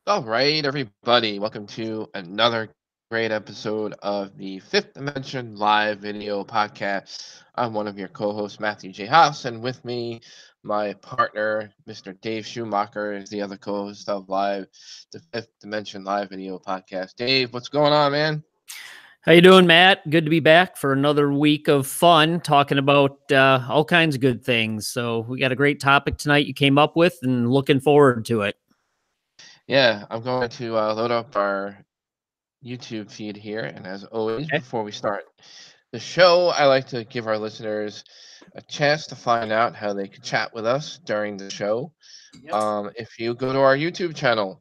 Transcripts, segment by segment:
All right, everybody, welcome to another great episode of the Fifth Dimension Live Video Podcast. I'm one of your co-hosts, Matthew J. Haas, and with me, my partner, Mr. Dave Schumacher, is the other co-host of the Fifth Dimension Live Video Podcast. Dave, what's going on, man? How you doing, Matt? Good to be back for another week of fun talking about all kinds of good things. So we got a great topic tonight you came up with, and looking forward to it. Yeah, I'm going to load up our YouTube feed here, and as always, Okay. before we start the show, I like to give our listeners a chance to find out how they can chat with us during the show. Yep. If you go to our YouTube channel,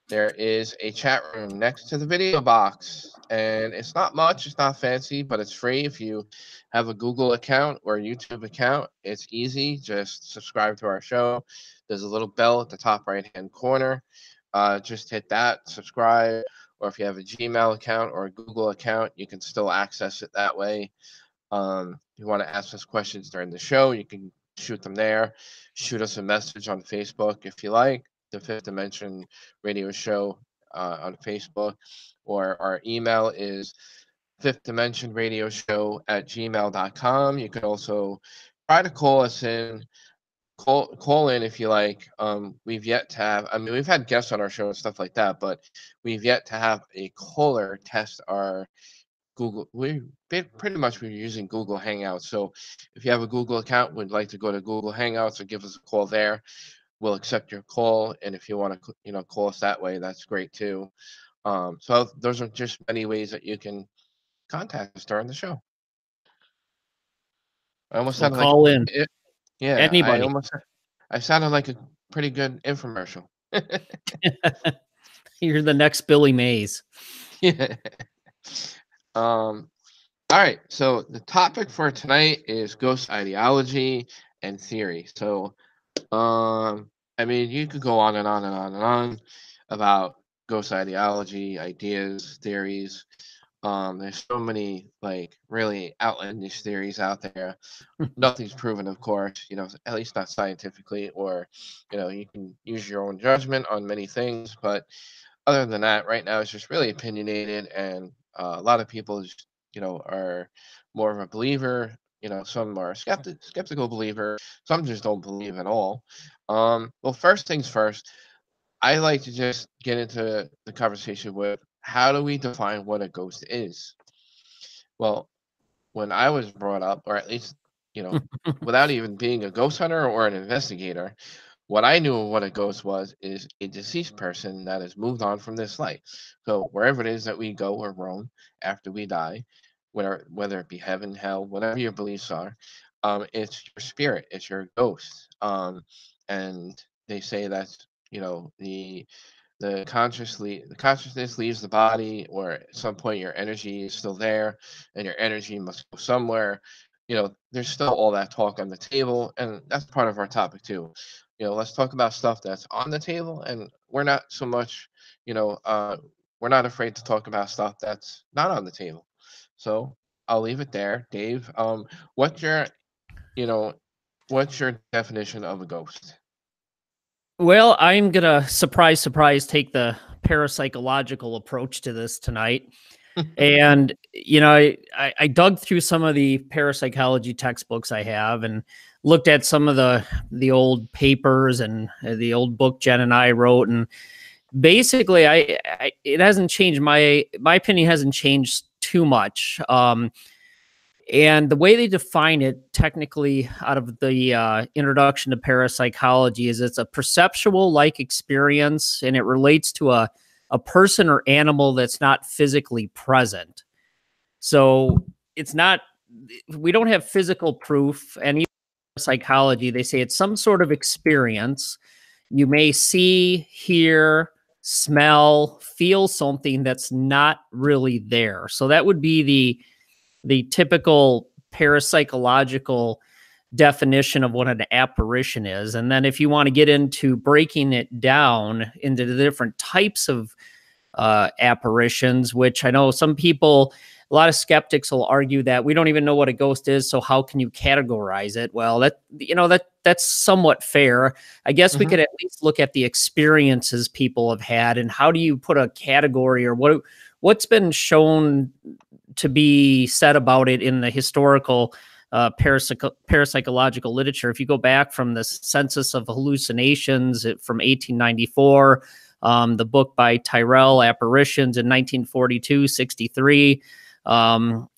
there is a chat room next to the video box, and it's not much, it's not fancy, but it's free. If you have a Google account or a YouTube account, it's easy. Just subscribe to our show. There's a little bell at the top right hand corner. Just hit that, subscribe, or if you have a Gmail account or a Google account, you can still access it that way. If you want to ask us questions during the show, you can shoot them there. Shoot us a message on Facebook if you like, the Fifth Dimension Radio Show on Facebook, or our email is Fifth Dimension Radio Show at gmail.com. You can also try to call us in. Call in if you like. We've yet to have. I mean, we've had guests on our show and stuff like that, but we've yet to have a caller test our Google. Pretty much we're using Google Hangouts. So if you have a Google account, would like to go to Google Hangouts or give us a call there, we'll accept your call. And if you want to, call us that way, that's great too. So those are just many ways that you can contact us during the show. I almost So sounded like, call in yeah, anybody. I sounded like a pretty good infomercial. You're the next Billy Mays. Yeah. Um, all right, so the topic for tonight is ghost ideology and theory. So, I mean, you could go on and on and on and on about ghost ideology, ideas, theories. There's so many like really outlandish theories out there. Nothing's proven, of course, at least not scientifically, or you can use your own judgment on many things. But other than that, right now it's just really opinionated, and a lot of people just, are more of a believer. Some are skeptical believer. Some just don't believe at all. Well, first things first, I like to just get into the conversation with how do we define what a ghost is? Well, when I was brought up, or at least, you know, without even being a ghost hunter or an investigator, what I knew of what a ghost was is a deceased person that has moved on from this life. So wherever it is that we go or roam after we die, whether it be heaven, hell, whatever your beliefs are, it's your spirit, it's your ghost. And they say that the consciousness leaves the body, or at some point your energy is still there, and your energy must go somewhere. There's still all that talk on the table, and that's part of our topic too. Let's talk about stuff that's on the table, and we're not so much, you know, uh, we're not afraid to talk about stuff that's not on the table. So I'll leave it there, Dave. What's your, you know, what's your definition of a ghost? Well, I'm gonna surprise take the parapsychological approach to this tonight. And I dug through some of the parapsychology textbooks I have and looked at some of the old papers and the old book Jen and I wrote, and basically it hasn't changed. My opinion hasn't changed too much. And the way they define it technically out of the introduction to parapsychology is it's a perceptual like experience, and it relates to a person or animal that's not physically present. So it's not, we don't have physical proof. And even psychology, they say it's some sort of experience. You may see, hear, smell, feel something that's not really there. So that would be the typical parapsychological definition of what an apparition is. And then if you want to get into breaking it down into the different types of apparitions, which I know some people a lot of skeptics will argue that we don't even know what a ghost is, so how can you categorize it? Well, that's somewhat fair. I guess we could at least look at the experiences people have had, and how do you put a category, or what's been shown to be said about it in the historical parapsychological literature. If you go back from the Census of Hallucinations from 1894, the book by Tyrrell, Apparitions, in 1942, 63. There's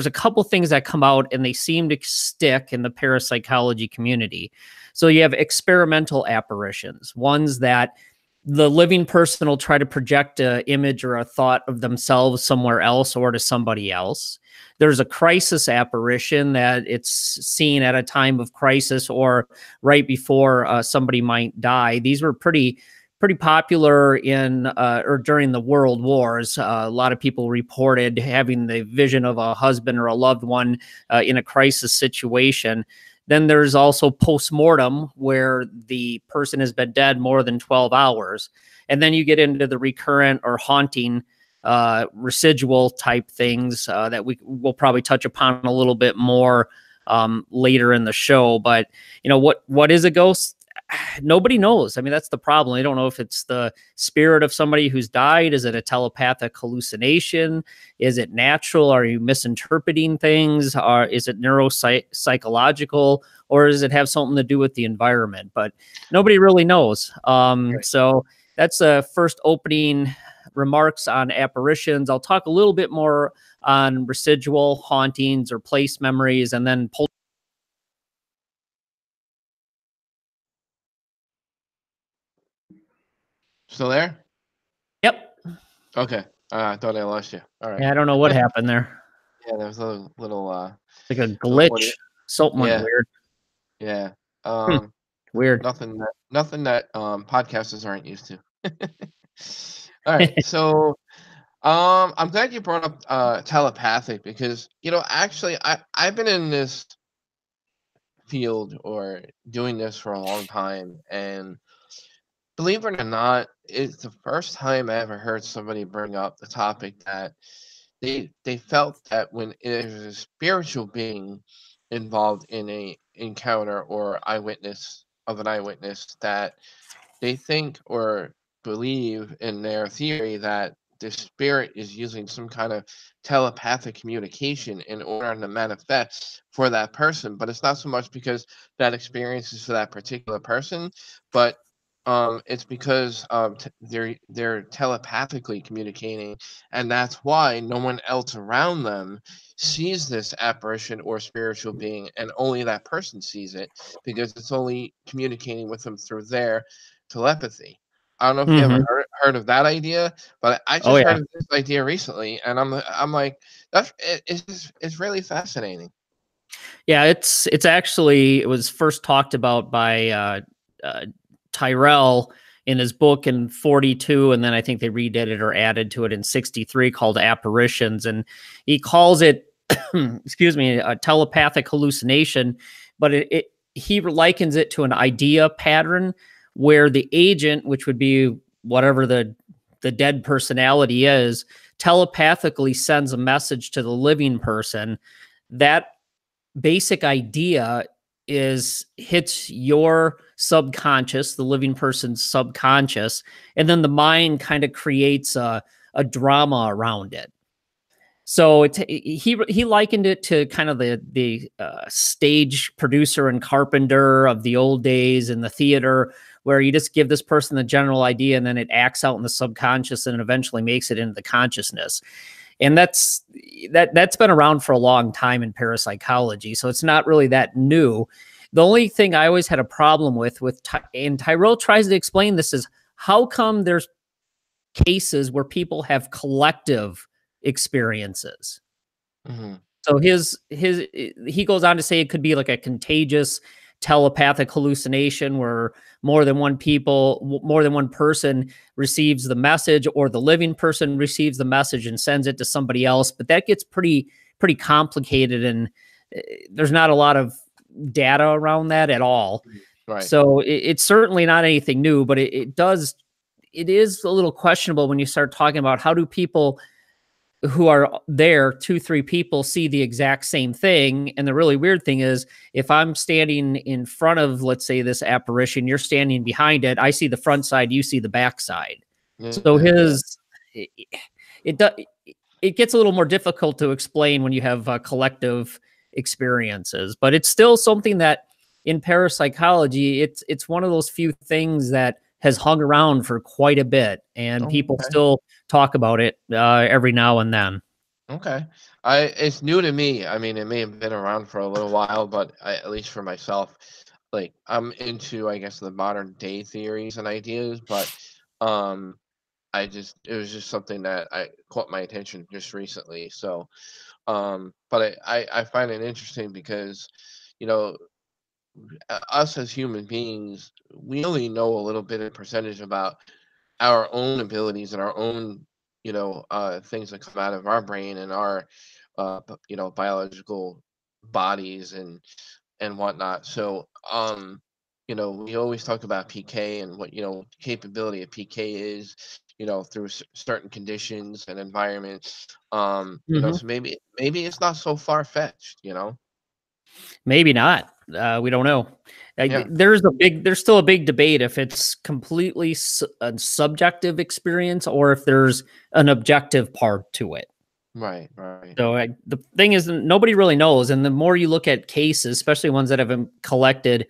a couple things that come out and they seem to stick in the parapsychology community. So you have experimental apparitions, ones that the living person will try to project an image or a thought of themselves somewhere else or to somebody else. There's a crisis apparition that it's seen at a time of crisis or right before somebody might die. These were pretty popular in or during the World Wars. A lot of people reported having the vision of a husband or a loved one in a crisis situation. Then there's also postmortem, where the person has been dead more than 12 hours. And then you get into the recurrent or haunting residual type things that we will probably touch upon a little bit more later in the show. But, what is a ghost? Nobody knows. I mean, that's the problem. They don't know if it's the spirit of somebody who's died. Is it a telepathic hallucination? Is it natural? Are you misinterpreting things? Is it neuropsychological? Or does it have something to do with the environment? But nobody really knows. So that's the first opening remarks on apparitions. I'll talk a little bit more on residual hauntings or place memories, and then Still there? Yep. Okay. I thought I lost you. All right. Yeah, I don't know what happened there. Yeah, there was a little like a glitch. Something went weird. Yeah. Weird. Nothing that podcasters aren't used to. All right. So I'm glad you brought up telepathic, because actually I've been in this field or doing this for a long time, and believe it or not, it's the first time I ever heard somebody bring up the topic that they felt that when there's a spiritual being involved in a encounter or eyewitness, that they think or believe in their theory that the spirit is using some kind of telepathic communication in order to manifest for that person. But it's not so much because that experience is for that particular person, but it's because they're telepathically communicating, and that's why no one else around them sees this apparition or spiritual being, and only that person sees it, because it's only communicating with them through their telepathy. I don't know if you ever heard of that idea, but I just heard of this idea recently, and I'm like, it's really fascinating. Yeah, it's actually, it was first talked about by Tyrrell in his book in 42, and then I think they redid it or added to it in 63, called Apparitions, and he calls it excuse me, a telepathic hallucination, but he likens it to an idea pattern where the agent, which would be whatever the dead personality is, telepathically sends a message to the living person. That basic idea hits your subconscious, the living person's subconscious, and then the mind kind of creates a drama around it. So he likened it to kind of the stage producer and carpenter of the old days in the theater, where you just give this person the general idea and then it acts out in the subconscious and eventually makes it into the consciousness. And that's been around for a long time in parapsychology, so it's not really that new. The only thing I always had a problem with and Tyrrell tries to explain this, is how come there's cases where people have collective experiences. So he goes on to say it could be like a contagious telepathic hallucination where more than one person receives the message, or the living person receives the message and sends it to somebody else. But that gets pretty complicated, and there's not a lot of data around that at all. Right. So it's certainly not anything new, but it is a little questionable when you start talking about how do people who are there, 2, 3 people see the exact same thing. And the really weird thing is, if I'm standing in front of, let's say, this apparition, you're standing behind it, I see the front side, you see the back side. So Yeah. it gets a little more difficult to explain when you have collective experiences, but it's still something that in parapsychology, it's one of those few things that has hung around for quite a bit, and people Okay. still talk about it every now and then. Okay. It's new to me. I mean, it may have been around for a little while, but at least for myself, like I'm into, I guess, the modern day theories and ideas, but um it was just something that I caught my attention just recently. So but I find it interesting because, you know, us as human beings, we only know a little bit of percentage about our own abilities and our own, things that come out of our brain and our, biological bodies and whatnot. So, we always talk about PK and what, capability of PK is, through certain conditions and environments. Mhm. So maybe it's not so far fetched. Maybe not. We don't know. Yeah. There's still a big debate if it's completely a subjective experience or if there's an objective part to it. Right. Right. So the thing is, nobody really knows. And the more you look at cases, especially ones that have been collected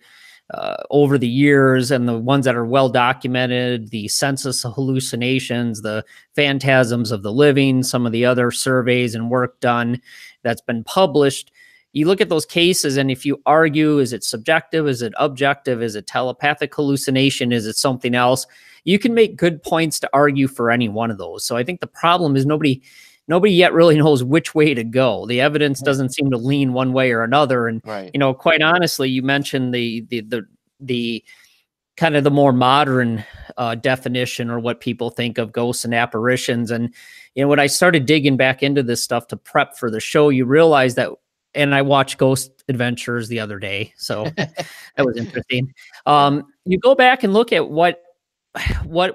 over the years and the ones that are well documented, the census of hallucinations, the phantasms of the living, some of the other surveys and work done that's been published, you look at those cases, and if you argue, is it subjective? Is it objective? Is it telepathic hallucination? Is it something else? You can make good points to argue for any one of those. So I think the problem is nobody yet really knows which way to go. The evidence Right. doesn't seem to lean one way or another. And Right. quite honestly, you mentioned the kind of the more modern definition or what people think of ghosts and apparitions. And when I started digging back into this stuff to prep for the show, you realize that. And I watched Ghost Adventures the other day, so that was interesting. Yeah. You go back and look at what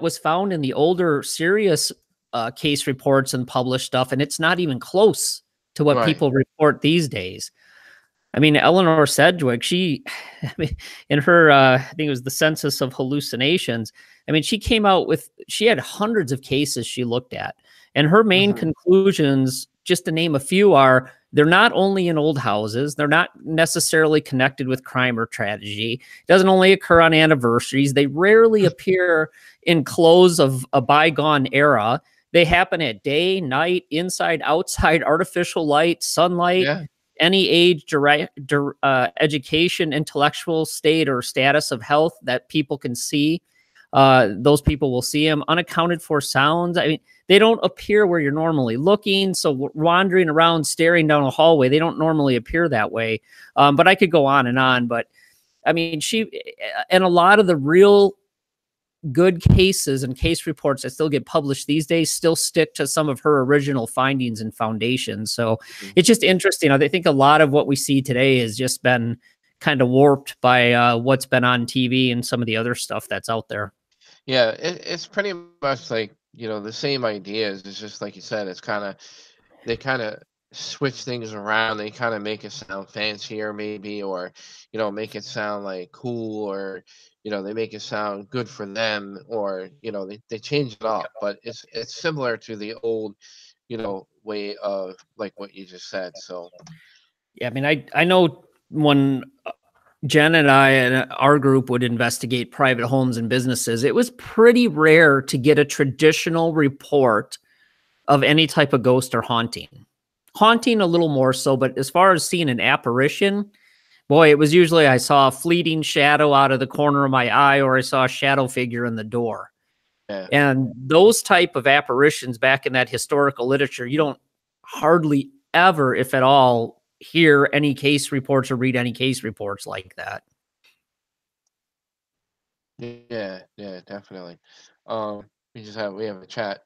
was found in the older serious case reports and published stuff, and it's not even close to what Right. people report these days. I mean, Eleanor Sedgwick, I mean, in her, I think it was the Census of Hallucinations. I mean, she had hundreds of cases she looked at. And her main Mhm. conclusions, just to name a few, are they're not only in old houses, they're not necessarily connected with crime or tragedy. It doesn't only occur on anniversaries. They rarely appear in clothes of a bygone era. They happen at day, night, inside, outside, artificial light, sunlight, Yeah. any age, education, intellectual state, or status of health that people can see. Those people will see them. Unaccounted for sounds. I mean, they don't appear where you're normally looking. So wandering around, staring down a hallway, they don't normally appear that way. But I could go on and on. But I mean, and a lot of the real good cases and case reports that still get published these days still stick to some of her original findings and foundations. So Mhm. it's just interesting. I think a lot of what we see today has just been kind of warped by what's been on TV and some of the other stuff that's out there. Yeah, it's pretty much like, the same ideas. It's just like you said, they kind of switch things around. They kind of make it sound fancier, maybe, or, make it sound like cool, or, they make it sound good for them, or, they change it up. But it's similar to the old, way of like what you just said. So, Yeah, I mean, I know when Jen and I and our group would investigate private homes and businesses, it was pretty rare to get a traditional report of any type of ghost or haunting. Haunting a little more so, but as far as seeing an apparition, boy, it was usually I saw a fleeting shadow out of the corner of my eye or I saw a shadow figure in the door. yeah. And those type of apparitions back in that historical literature, you don't hardly ever, if at all, hear any case reports or read any case reports like that. Yeah, yeah, definitely. We have a chat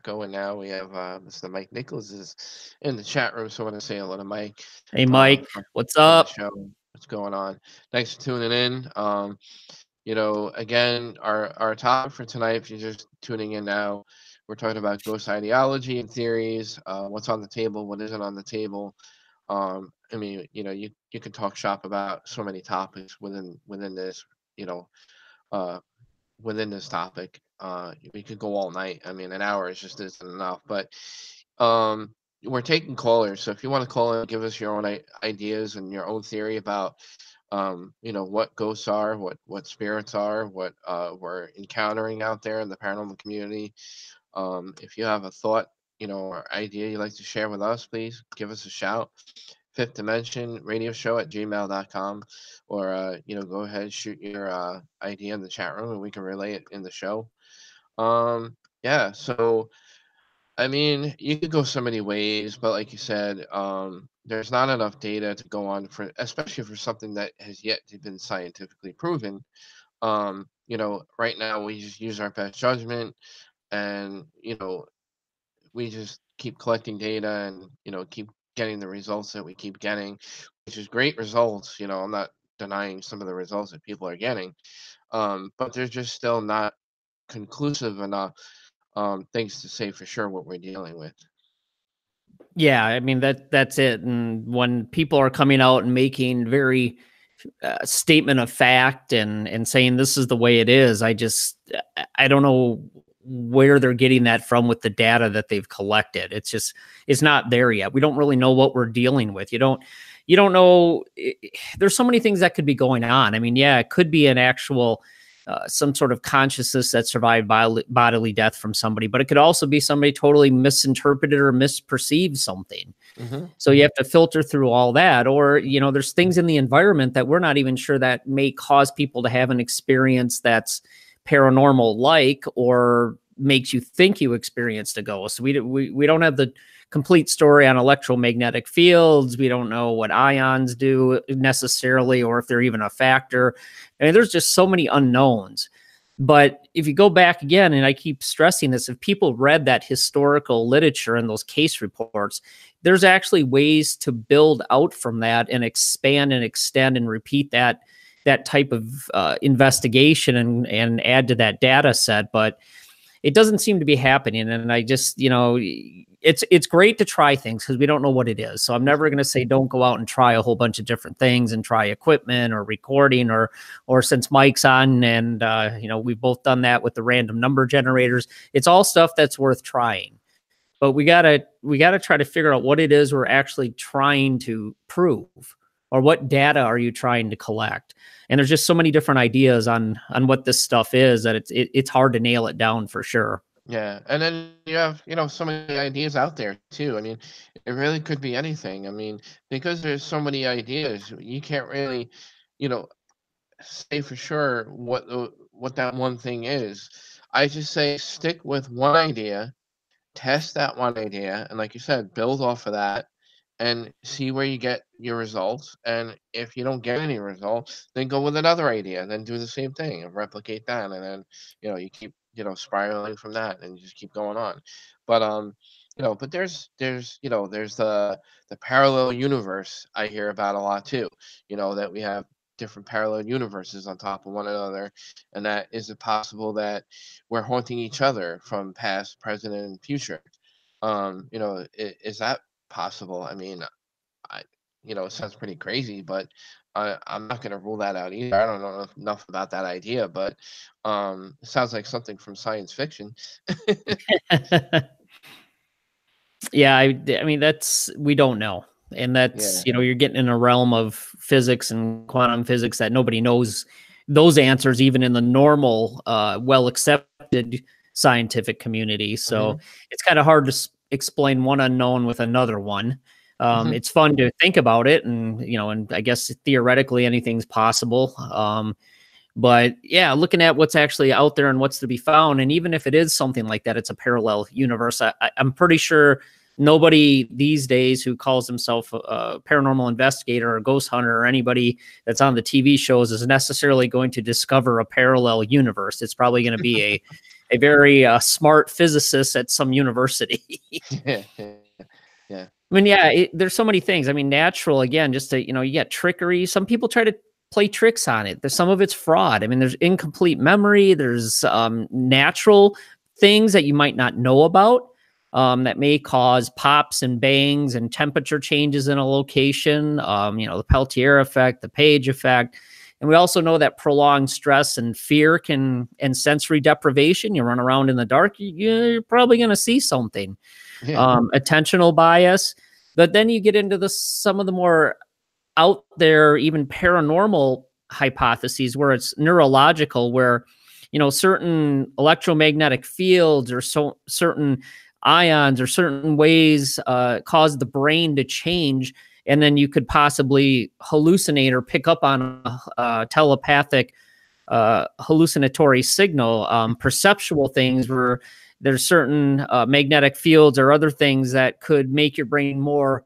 going now. We have Mr. Mike Nichols is in the chat room, so I want to say hello to Mike Hey, Mike, from what's from the up? show. What's going on? Thanks for tuning in. Again, our topic for tonight, if you're just tuning in now, We're talking about ghost ideology and theories, what's on the table, what isn't on the table. I mean, you can talk shop about so many topics within this, you know, uh, within this topic. We could go all night. I mean, an hour is just isn't enough. But um, we're taking callers, so if you want to call in, give us your own ideas and your own theory about what ghosts are, what spirits are, what we're encountering out there in the paranormal community. If you have a thought, or idea you'd like to share with us, please give us a shout. Fifth Dimension Radio Show at gmail.com, or go ahead and shoot your idea in the chat room and we can relay it in the show. Yeah, so I mean, you could go so many ways, but like you said, there's not enough data to go on for, especially for something that has yet to been scientifically proven. Right now we just use our best judgment, and we just keep collecting data and keep getting the results that we keep getting, which is great results. I'm not denying some of the results that people are getting, but they're just still not conclusive enough things to say for sure what we're dealing with. Yeah, I mean that's it. And when people are coming out and making very statement of fact and saying this is the way it is, I don't know where they're getting that from with the data that they've collected. It's not there yet. We don't really know what we're dealing with. You don't know. There's so many things that could be going on. I mean, yeah, it could be an actual some sort of consciousness that survived bodily death from somebody, but it could also be somebody totally misinterpreted or misperceived something. Mm-hmm. So you have to filter through all that, or, there's things in the environment that we're not even sure that may cause people to have an experience that's paranormal like, or makes you think you experienced a ghost. We don't have the complete story on electromagnetic fields. We don't know what ions do necessarily, or if they're even a factor. I mean, there's just so many unknowns. But if you go back again, and I keep stressing this, if people read that historical literature and those case reports, there's actually ways to build out from that and expand and extend and repeat that type of investigation and add to that data set. But it doesn't seem to be happening. And I just, it's great to try things because we don't know what it is. So I'm never going to say don't go out and try a whole bunch of different things and try equipment or recording or since Mike's on and, we've both done that with the random number generators. It's all stuff that's worth trying. But we gotta try to figure out what it is we're actually trying to prove, or what data are you trying to collect. And there's just so many different ideas on what this stuff is that it's hard to nail it down for sure. Yeah, and then you have, so many ideas out there too. I mean, it really could be anything. I mean, because there's so many ideas, you can't really, say for sure what that one thing is. I just say stick with one idea, test that one idea, and like you said, build off of that and see where you get your results. And if you don't get any results, then go with another idea and then do the same thing and replicate that. And then, you keep, spiraling from that and you just keep going on. But, but there's the parallel universe I hear about a lot too, that we have different parallel universes on top of one another. And that is it possible that we're haunting each other from past, present, and future? Is that possible? I mean, it sounds pretty crazy, but I'm not going to rule that out either. I don't know enough about that idea, but it sounds like something from science fiction. Yeah, I mean, we don't know. And that's, you're getting in a realm of physics and quantum physics that nobody knows those answers, even in the normal, well-accepted scientific community. So it's kind of hard to explain one unknown with another one. It's fun to think about it, and and I guess theoretically anything's possible. But yeah, looking at what's actually out there and what's to be found, and even if it is something like that, it's a parallel universe. I'm pretty sure nobody these days who calls himself a paranormal investigator or ghost hunter or anybody that's on the TV shows is necessarily going to discover a parallel universe. It's probably going to be a very smart physicist at some university. Yeah. I mean, yeah, there's so many things. I mean, natural, again, just to, you get trickery. Some people try to play tricks on it. Some of it's fraud. I mean, there's incomplete memory. There's natural things that you might not know about, that may cause pops and bangs and temperature changes in a location, the Peltier effect, the Page effect. And we also know that prolonged stress and fear and sensory deprivation, you run around in the dark, you're probably going to see something. Yeah. Attentional bias. But then you get into some of the more out there, even paranormal hypotheses where it's neurological, where, certain electromagnetic fields or certain ions or certain ways cause the brain to change. And then you could possibly hallucinate or pick up on a telepathic hallucinatory signal, perceptual things where there's certain magnetic fields or other things that could make your brain more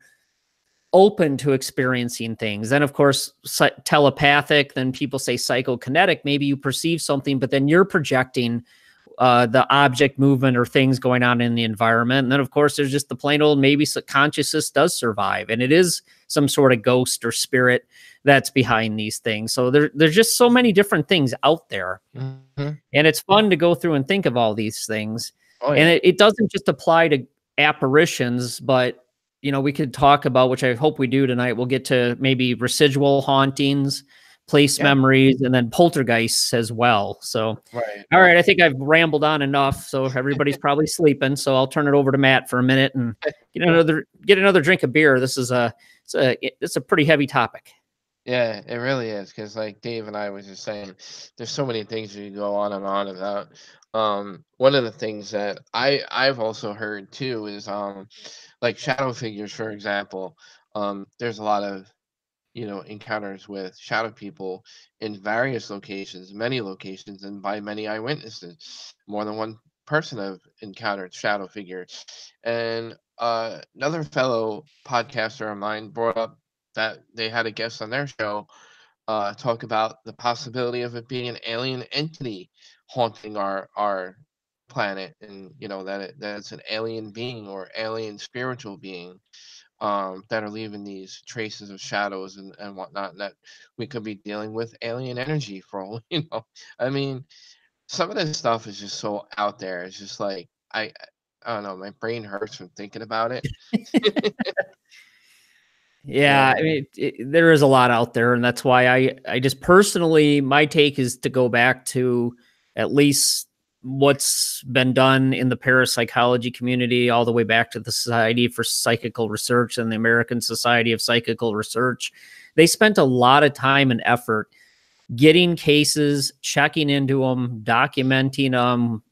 open to experiencing things. Then, of course, telepathic, then people say psychokinetic. Maybe you perceive something, but then you're projecting the object movement or things going on in the environment. And then, of course, there's just the plain old maybe consciousness does survive, and it is some sort of ghost or spirit that's behind these things. So there's just so many different things out there. Mm-hmm. And it's fun to go through and think of all these things. Oh, yeah. And it doesn't just apply to apparitions, but we could talk about, which I hope we do tonight. We'll get to maybe residual hauntings, place memories, and then poltergeists as well. So, right. All right, I think I've rambled on enough. So everybody's probably sleeping. So I'll turn it over to Matt for a minute and get another drink of beer. This is it's a pretty heavy topic. Yeah, it really is, because like Dave and I was just saying, there's so many things you go on and on about. One of the things that I've also heard too is like shadow figures, for example. There's a lot of encounters with shadow people in various locations, many locations, and by many eyewitnesses. More than one person have encountered shadow figures. And another fellow podcaster of mine brought up that they had a guest on their show talk about the possibility of it being an alien entity haunting our planet, and that it's an alien being or alien spiritual being that are leaving these traces of shadows and whatnot, and that we could be dealing with alien energy for all I mean, some of this stuff is just so out there. It's just like I don't know, my brain hurts from thinking about it. Yeah, I mean, there is a lot out there, and that's why I just personally, my take is to go back to at least what's been done in the parapsychology community, all the way back to the Society for Psychical Research and the American Society of Psychical Research. They spent a lot of time and effort getting cases, checking into them, documenting them,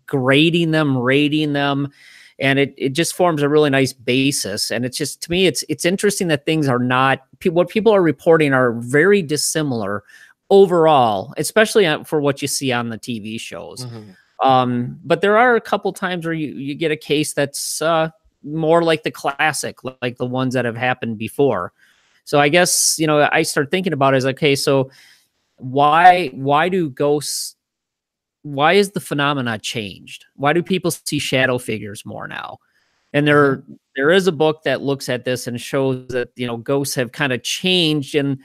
grading them, rating them. And it just forms a really nice basis. And it's just, to me, it's interesting that things are not, what people are reporting are very dissimilar overall, especially for what you see on the TV shows. Mm-hmm. But there are a couple times where you get a case that's more like the classic, like the ones that have happened before. So I guess, I start thinking about it as, okay, so why do ghosts, why is the phenomena changed? Why do people see shadow figures more now? And there is a book that looks at this and shows that, ghosts have kind of changed in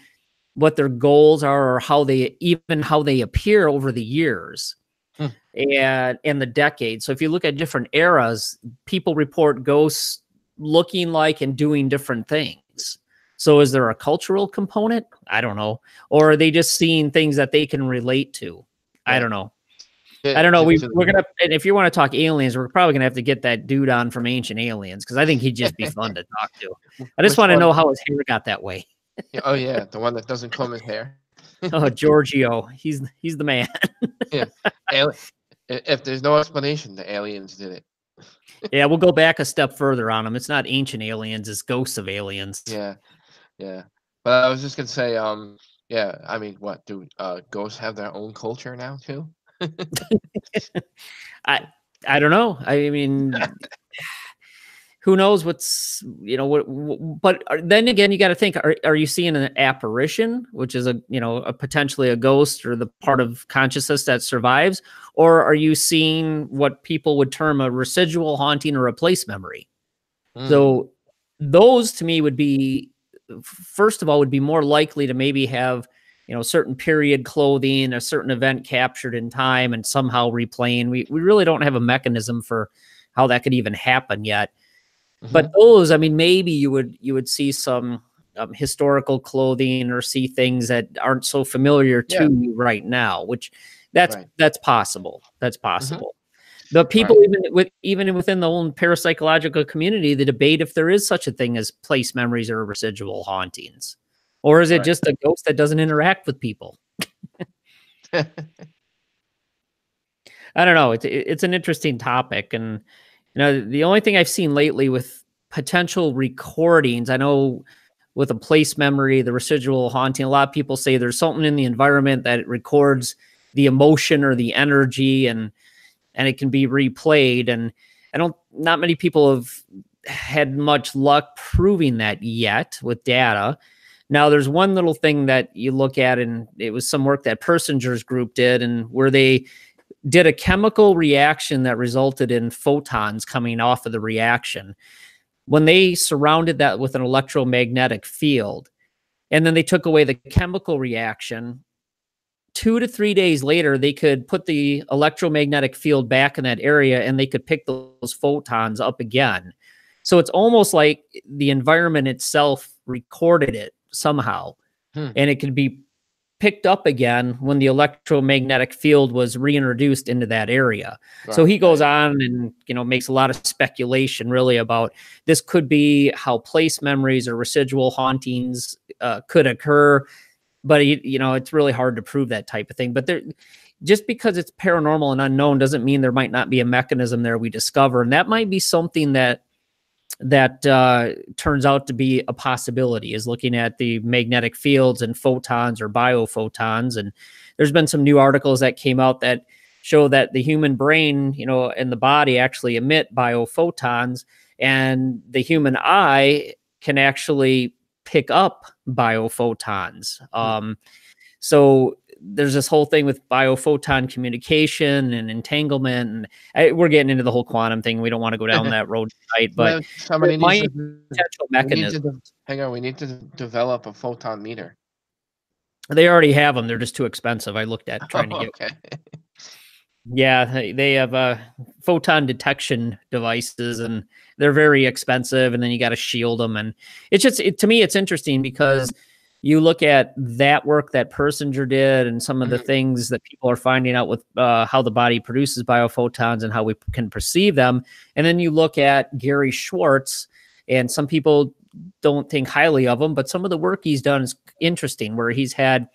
what their goals are, or how they appear over the years and in the decades. So if you look at different eras, people report ghosts looking like and doing different things. So is there a cultural component? I don't know. Or are they just seeing things that they can relate to? I don't know. I don't know. We're gonna, and if you want to talk aliens, we're probably gonna have to get that dude on from Ancient Aliens, because I think he'd just be fun to talk to. I just want to know how his hair got that way. Oh yeah, the one that doesn't comb his hair. Oh, Giorgio, he's the man. Yeah, if there's no explanation, the aliens did it. Yeah, we'll go back a step further on them. It's not Ancient Aliens; it's Ghosts of Aliens. Yeah. But I was just gonna say, yeah. I mean, what do ghosts have their own culture now too? I don't know. I mean, who knows what's, but then again, you got to think, are you seeing an apparition, which is a potentially a ghost or the part of consciousness that survives, or are you seeing what people would term a residual haunting or a place memory? So those to me would be, first of all, would be more likely to maybe have certain period clothing, a certain event captured in time and somehow replaying. We really don't have a mechanism for how that could even happen yet. But those, I mean, maybe you would see some historical clothing or see things that aren't so familiar to you right now, which that's possible. That's possible. The people even within the own parapsychological community, the debate if there is such a thing as place memories or residual hauntings, or is it just a ghost that doesn't interact with people? I don't know. It's an interesting topic, and the only thing I've seen lately with potential recordings, I know with a place memory, the residual haunting, a lot of people say there's something in the environment that records the emotion or the energy, and it can be replayed. And not many people have had much luck proving that yet with data. Now, there's one little thing that you look at, and it was some work that Persinger's group did, and where they did a chemical reaction that resulted in photons coming off of the reaction. When they surrounded that with an electromagnetic field, and then they took away the chemical reaction, 2 to 3 days later, they could put the electromagnetic field back in that area and they could pick those photons up again. So it's almost like the environment itself recorded it somehow, and it could be picked up again when the electromagnetic field was reintroduced into that area. So he goes on and, makes a lot of speculation really about this could be how place memories or residual hauntings could occur. But, it's really hard to prove that type of thing. But just because it's paranormal and unknown doesn't mean there might not be a mechanism there we discover. And that might be something that turns out to be a possibility, is looking at the magnetic fields and photons or biophotons. And there's been some new articles that came out that show that the human brain, and the body actually emit biophotons, and the human eye can actually pick up biophotons. So there's this whole thing with biophoton communication and entanglement, and we're getting into the whole quantum thing. We don't want to go down that road tonight, but somebody needs potential mechanism. Hang on, we need to develop a photon meter. They already have them. They're just too expensive. I looked at trying to get. Yeah, they have photon detection devices, and they're very expensive. And then you got to shield them, and it's just to me, it's interesting because you look at that work that Persinger did and some of the things that people are finding out with how the body produces biophotons and how we can perceive them. And then you look at Gary Schwartz, and some people don't think highly of him, but some of the work he's done is interesting, where he's had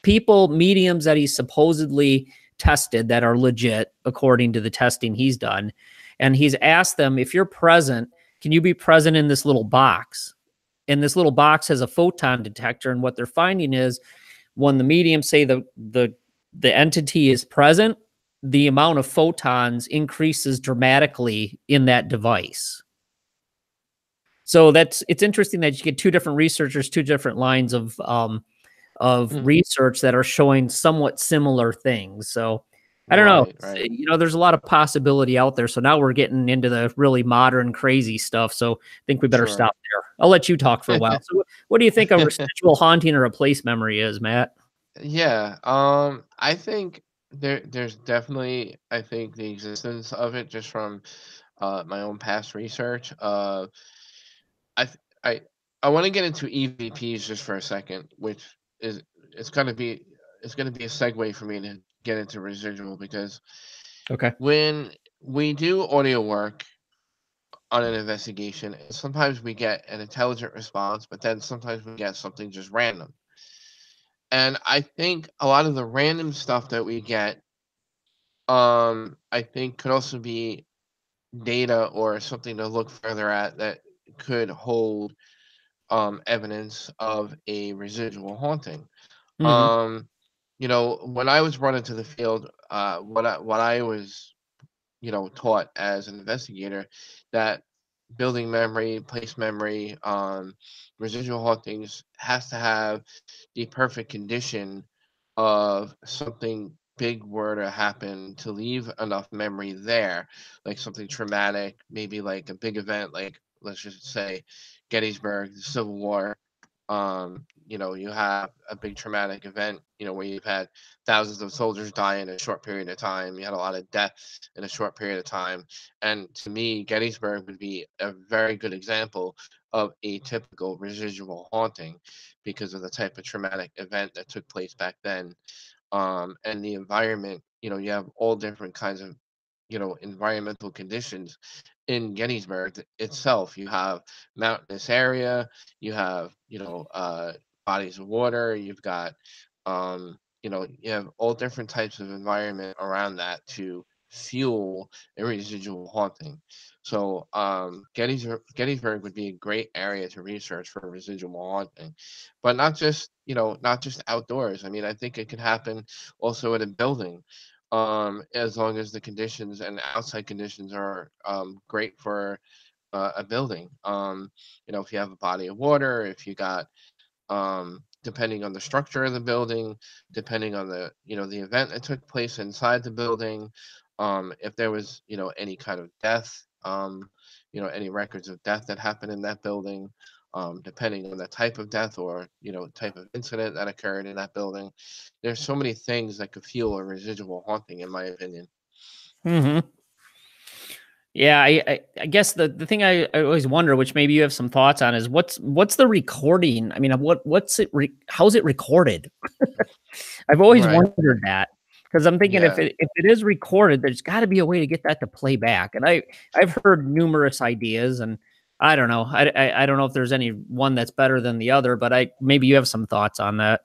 mediums that he supposedly tested that are legit according to the testing he's done. And he's asked them, if you're present, can you be present in this little box? And this little box has a photon detector. And what they're finding is when the mediums say the entity is present, the amount of photons increases dramatically in that device. So it's interesting that you get two different researchers, two different lines of research that are showing somewhat similar things. So I don't know. Right. There's a lot of possibility out there. So now we're getting into the really modern, crazy stuff. So I think we better stop there. I'll let you talk for a while. So what do you think a residual haunting or a place memory is, Matt? Yeah. I think there's definitely, I think, the existence of it just from my own past research. I want to get into EVPs just for a second, which is it's going to be a segue for me to get into residual, because when we do audio work on an investigation, sometimes we get an intelligent response, but then sometimes we get something just random. And I think a lot of the random stuff that we get, I think could also be data or something to look further at that could hold evidence of a residual haunting. When I was brought into the field, what I was, taught as an investigator, that building memory, place memory, residual hauntings has to have the perfect condition of something big were to happen to leave enough memory there, like something traumatic, maybe like a big event, like let's just say Gettysburg, the Civil War, You have a big traumatic event, where you've had thousands of soldiers die in a short period of time. You had a lot of death in a short period of time. And to me, Gettysburg would be a very good example of a typical residual haunting because of the type of traumatic event that took place back then. And the environment, you have all different kinds of, environmental conditions in Gettysburg itself. You have mountainous area, you have, bodies of water, you've got, you have all different types of environment around that to fuel a residual haunting. So Gettysburg would be a great area to research for residual haunting, but not just outdoors. I mean, I think it could happen also in a building, as long as the conditions and outside conditions are great for a building. If you have a body of water, if you got, depending on the structure of the building, depending on the event that took place inside the building, if there was, any kind of death, any records of death that happened in that building, depending on the type of death or, type of incident that occurred in that building. There's so many things that could fuel a residual haunting, in my opinion. Mm-hmm. Yeah, I guess the thing I always wonder, which maybe you have some thoughts on, is what's the recording? I mean, how's it recorded? I've always Right. wondered that, because I'm thinking if Yeah. it is recorded, there's got to be a way to get that to play back. And I've heard numerous ideas, and I don't know. I don't know if there's any one that's better than the other, but maybe you have some thoughts on that.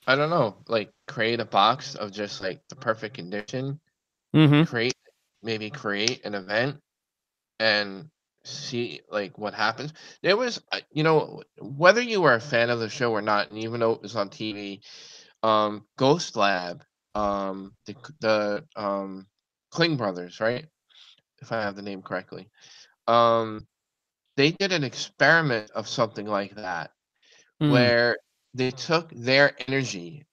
I don't know. Like, create a box of just like the perfect condition, Mm-hmm. create create an event and see like what happens. There was, whether you were a fan of the show or not, and even though it was on TV, Ghost Lab, the Kling brothers, right? If I have the name correctly, um, they did an experiment of something like that, Mm. where they took their energy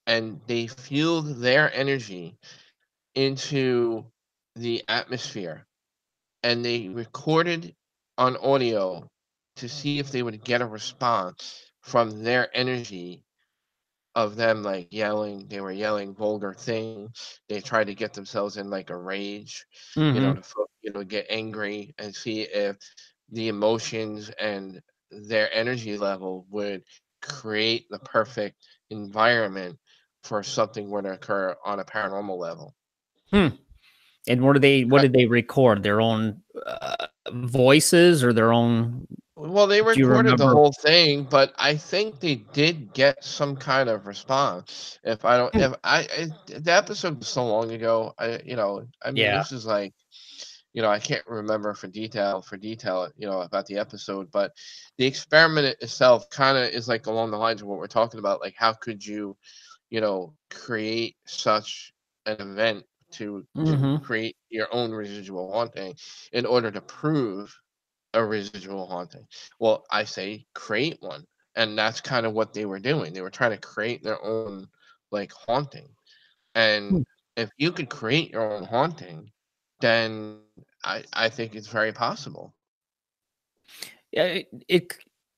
and they fueled their energy into the atmosphere, and they recorded on audio to see if they would get a response from their energy of them like yelling. They were yelling vulgar things. They tried to get themselves in like a rage, Mm-hmm. to get angry and see if the emotions and their energy level would create the perfect environment for something were to occur on a paranormal level. Hmm. And what did they record? Their own voices or their own? Well, they Do you recorded the remember? whole thing, but I think they did get some kind of response. If I don't, Hmm. if the episode was so long ago, I mean, Yeah. this is like, I can't remember for detail, about the episode, but the experiment itself kind of is like along the lines of what we're talking about. Like, how could you, create such an event to Mm-hmm. create your own residual haunting in order to prove a residual haunting? Well, I say create one. And that's kind of what they were doing. They were trying to create their own like haunting. And if you could create your own haunting, then I think it's very possible. Yeah,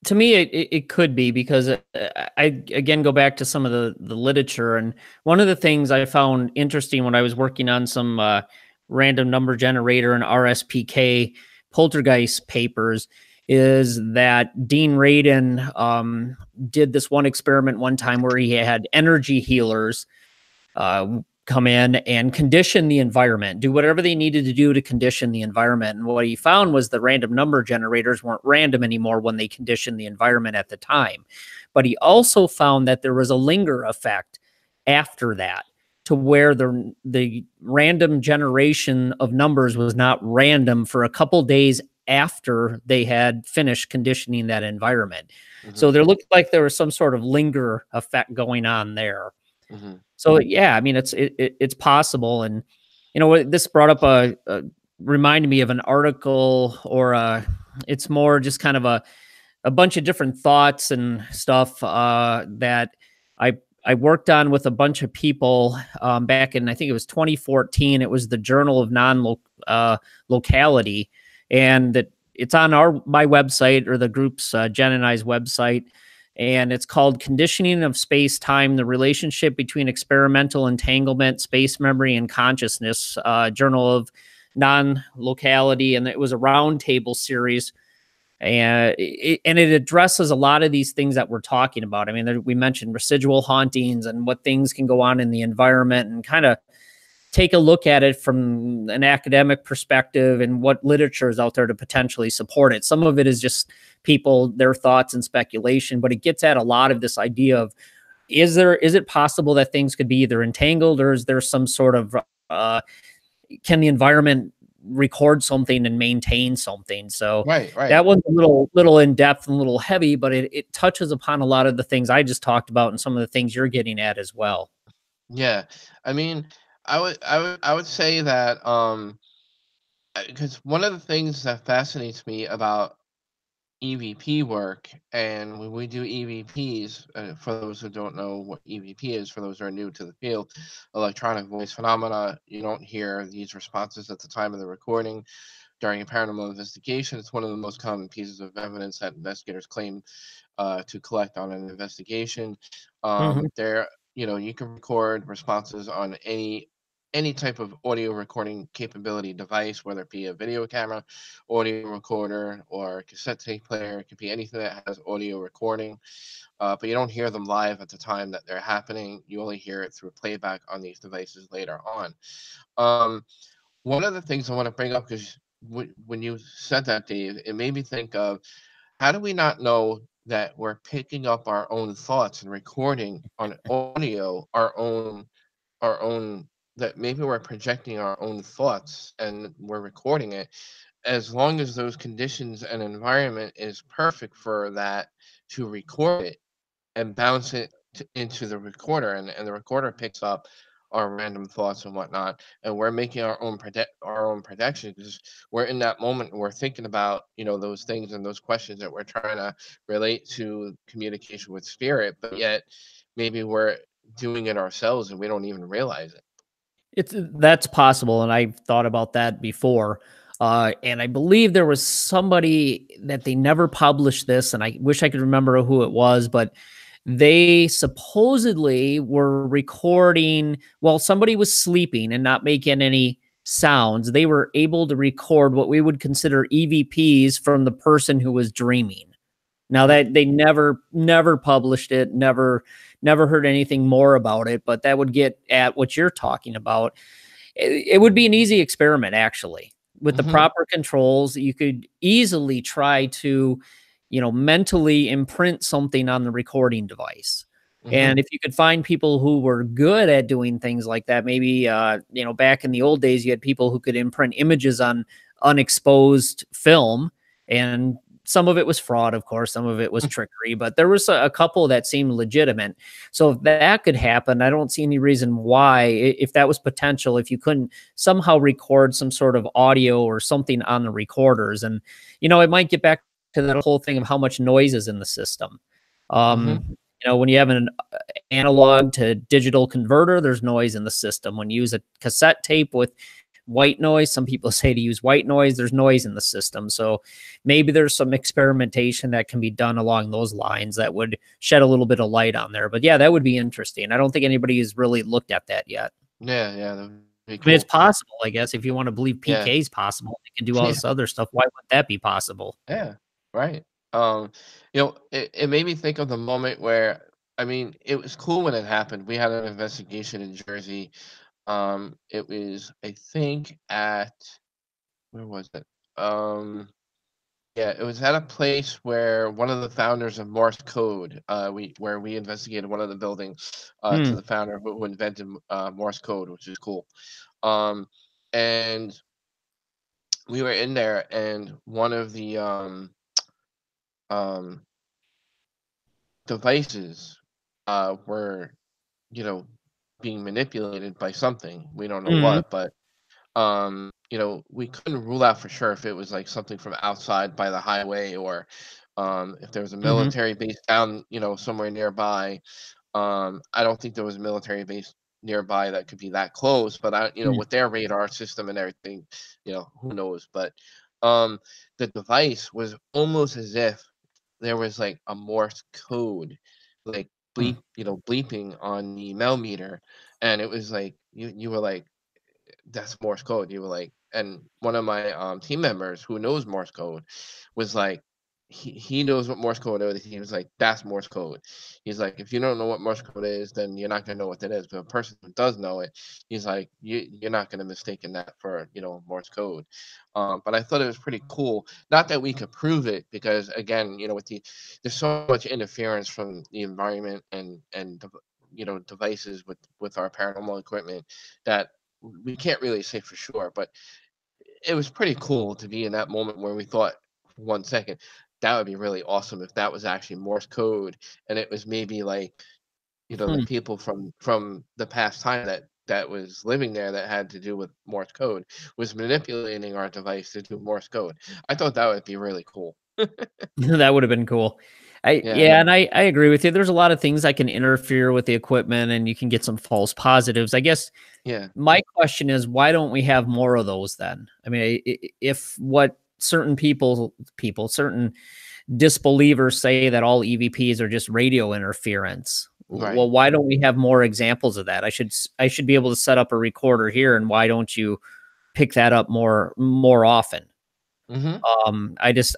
to me it could be, because I again go back to some of the literature, and one of the things I found interesting when I was working on some random number generator and RSPK poltergeist papers is that Dean Radin did this one experiment one time where he had energy healers come in and condition the environment, do whatever they needed to do to condition the environment. And what he found was the random number generators weren't random anymore when they conditioned the environment at the time. But he also found that there was a linger effect after that, to where the random generation of numbers was not random for a couple days after they had finished conditioning that environment. So Hmm. there looked like there was some sort of linger effect going on there. Hmm. So yeah, I mean it's possible, and this brought up reminded me of an article, or it's more just kind of a bunch of different thoughts and stuff that I worked on with a bunch of people back in, I think it was 2014. It was the Journal of Non Locality, and that it's on my website, or the group's Jen and I's website, and it's called Conditioning of Space Time: The Relationship Between Experimental Entanglement, Space Memory, and Consciousness, Journal of Non-Locality. And it was a roundtable series, and it addresses a lot of these things that we're talking about. I mean, we mentioned residual hauntings and what things can go on in the environment, and kind of take a look at it from an academic perspective and what literature is out there to potentially support it. Some of it is just people, their thoughts and speculation, but it gets at a lot of this idea of, is it possible that things could be either entangled, or is there some sort of can the environment record something and maintain something? So Right, right. that was a little in depth and a little heavy, but it touches upon a lot of the things I just talked about and some of the things you're getting at as well. Yeah. I mean, I would say that because one of the things that fascinates me about EVP work, and when we do EVPs, for those who don't know what EVP is, for those who are new to the field, electronic voice phenomena, you don't hear these responses at the time of the recording. During a paranormal investigation, it's one of the most common pieces of evidence that investigators claim to collect on an investigation. Mhm. There, you can record responses on any type of audio recording capability device, whether it be a video camera, audio recorder, or cassette tape player. It could be anything that has audio recording, but you don't hear them live at the time that they're happening. You only hear it through playback on these devices later on. Um, One of the things I want to bring up, because when you said that, Dave, it made me think of, how do we not know that we're picking up our own thoughts and recording on audio our own, that maybe we're projecting our own thoughts and we're recording it, as long as those conditions and environment is perfect for that, to record it and bounce it into the recorder, and the recorder picks up our random thoughts and whatnot, and we're making our own predictions, because we're in that moment and we're thinking about, those things and those questions that we're trying to relate to communication with spirit, but yet maybe we're doing it ourselves and we don't even realize it. That's possible, and I've thought about that before. And I believe there was somebody that they never published this, and I wish I could remember who it was, but they supposedly were recording while somebody was sleeping and not making any sounds. They were able to record what we would consider EVPs from the person who was dreaming. Now Mhm. that they never published it, never heard anything more about it, but that would get at what you're talking about. It would be an easy experiment, actually. With the Mhm. proper controls, you could easily try to, mentally imprint something on the recording device. Mhm. And if you could find people who were good at doing things like that, maybe back in the old days, you had people who could imprint images on unexposed film, and some of it was fraud, of course, some of it was trickery, but there was a couple that seemed legitimate. So if that could happen, I don't see any reason why, if that was potential, if you couldn't somehow record some sort of audio or something on the recorders. And, it might get back to that whole thing of how much noise is in the system. Mhm. When you have an analog to digital converter, there's noise in the system. When you use a cassette tape with white noise, some people say to use white noise, there's noise in the system. So maybe there's some experimentation that can be done along those lines that would shed a little bit of light on there. But yeah, that would be interesting. I don't think anybody has really looked at that yet. Yeah, yeah, that would be I mean, it's cool. possible, I guess, if you want to believe Yeah. PK is possible, they can do all Yeah. this other stuff. Why wouldn't that be possible? Yeah, right. It made me think of the moment where, I mean, it was cool when it happened. We had an investigation in Jersey. It was, I think, at, where was it? Um, yeah, it was at a place where one of the founders of Morse code, where we investigated one of the buildings, to Hmm. the founder who invented Morse code, which is cool. Um, and we were in there, and one of the um devices were, you know, being manipulated by something. We don't know Mhm. what, but we couldn't rule out for sure if it was like something from outside by the highway, or if there was a Mhm. military base down, somewhere nearby. I don't think there was a military base nearby that could be that close, but Mm. with their radar system and everything, who knows? But the device was almost as if there was like a Morse code, like Hmm. bleeping on the meter, and it was like you were like, that's Morse code. You were like, and one of my team members who knows Morse code was like, he knows what Morse code is. He was like, that's Morse code. He's like, if you don't know what Morse code is, then you're not gonna know what that is. But a person who does know it, he's like, you're not gonna mistake that for Morse code. But I thought it was pretty cool. Not that we could prove it, because again, with there's so much interference from the environment and devices with our paranormal equipment that we can't really say for sure, but it was pretty cool to be in that moment where we thought for 1 second that would be really awesome if that was actually Morse code, and it was maybe like the Hmm. people from the past time that was living there that had to do with Morse code was manipulating our device to do Morse code. I thought that would be really cool. That would have been cool. Yeah, Yeah, and I agree with you. There's a lot of things that can interfere with the equipment, and you can get some false positives. I guess yeah, my question is, why don't we have more of those then? I mean, if what certain certain disbelievers say that all EVPs are just radio interference, right. well, why don't we have more examples of that? I should be able to set up a recorder here, and why don't you pick that up more often? Mm-hmm.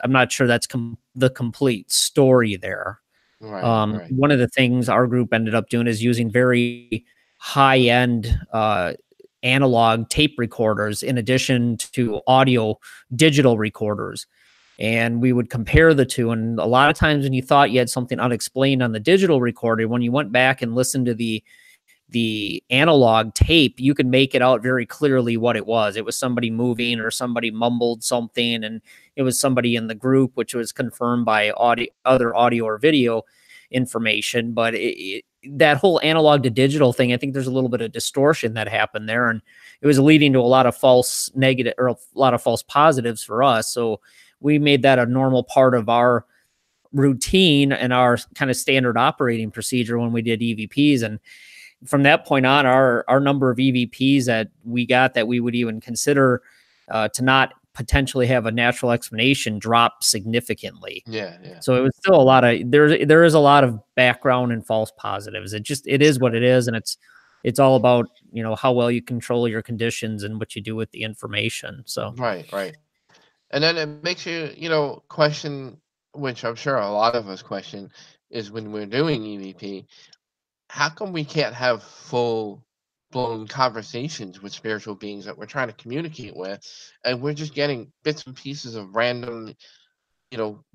I'm not sure that's the complete story there. Right, right. One of the things our group ended up doing is using very high end analog tape recorders in addition to audio digital recorders. And we would compare the two. And a lot of times when you thought you had something unexplained on the digital recorder, when you went back and listened to the analog tape, you could make it out very clearly what it was. It was somebody moving or somebody mumbled something, and it was somebody in the group, which was confirmed by other audio or video information. But that whole analog to digital thing, I think there's a little bit of distortion that happened there, and it was leading to a lot of false negative or a lot of false positives for us. So we made that a normal part of our routine and our kind of standard operating procedure when we did EVPs. And from that point on, our number of EVPs that we got that we would even consider to not potentially have a natural explanation dropped significantly. Yeah, yeah. So it was still a lot of there is a lot of background and false positives. It is what it is, and it's all about how well you control your conditions and what you do with the information. So Right, right. And then it makes you, question, which I'm sure a lot of us question, is when we're doing EVP, how come we can't have full blown conversations with spiritual beings that we're trying to communicate with, and we're just getting bits and pieces of random,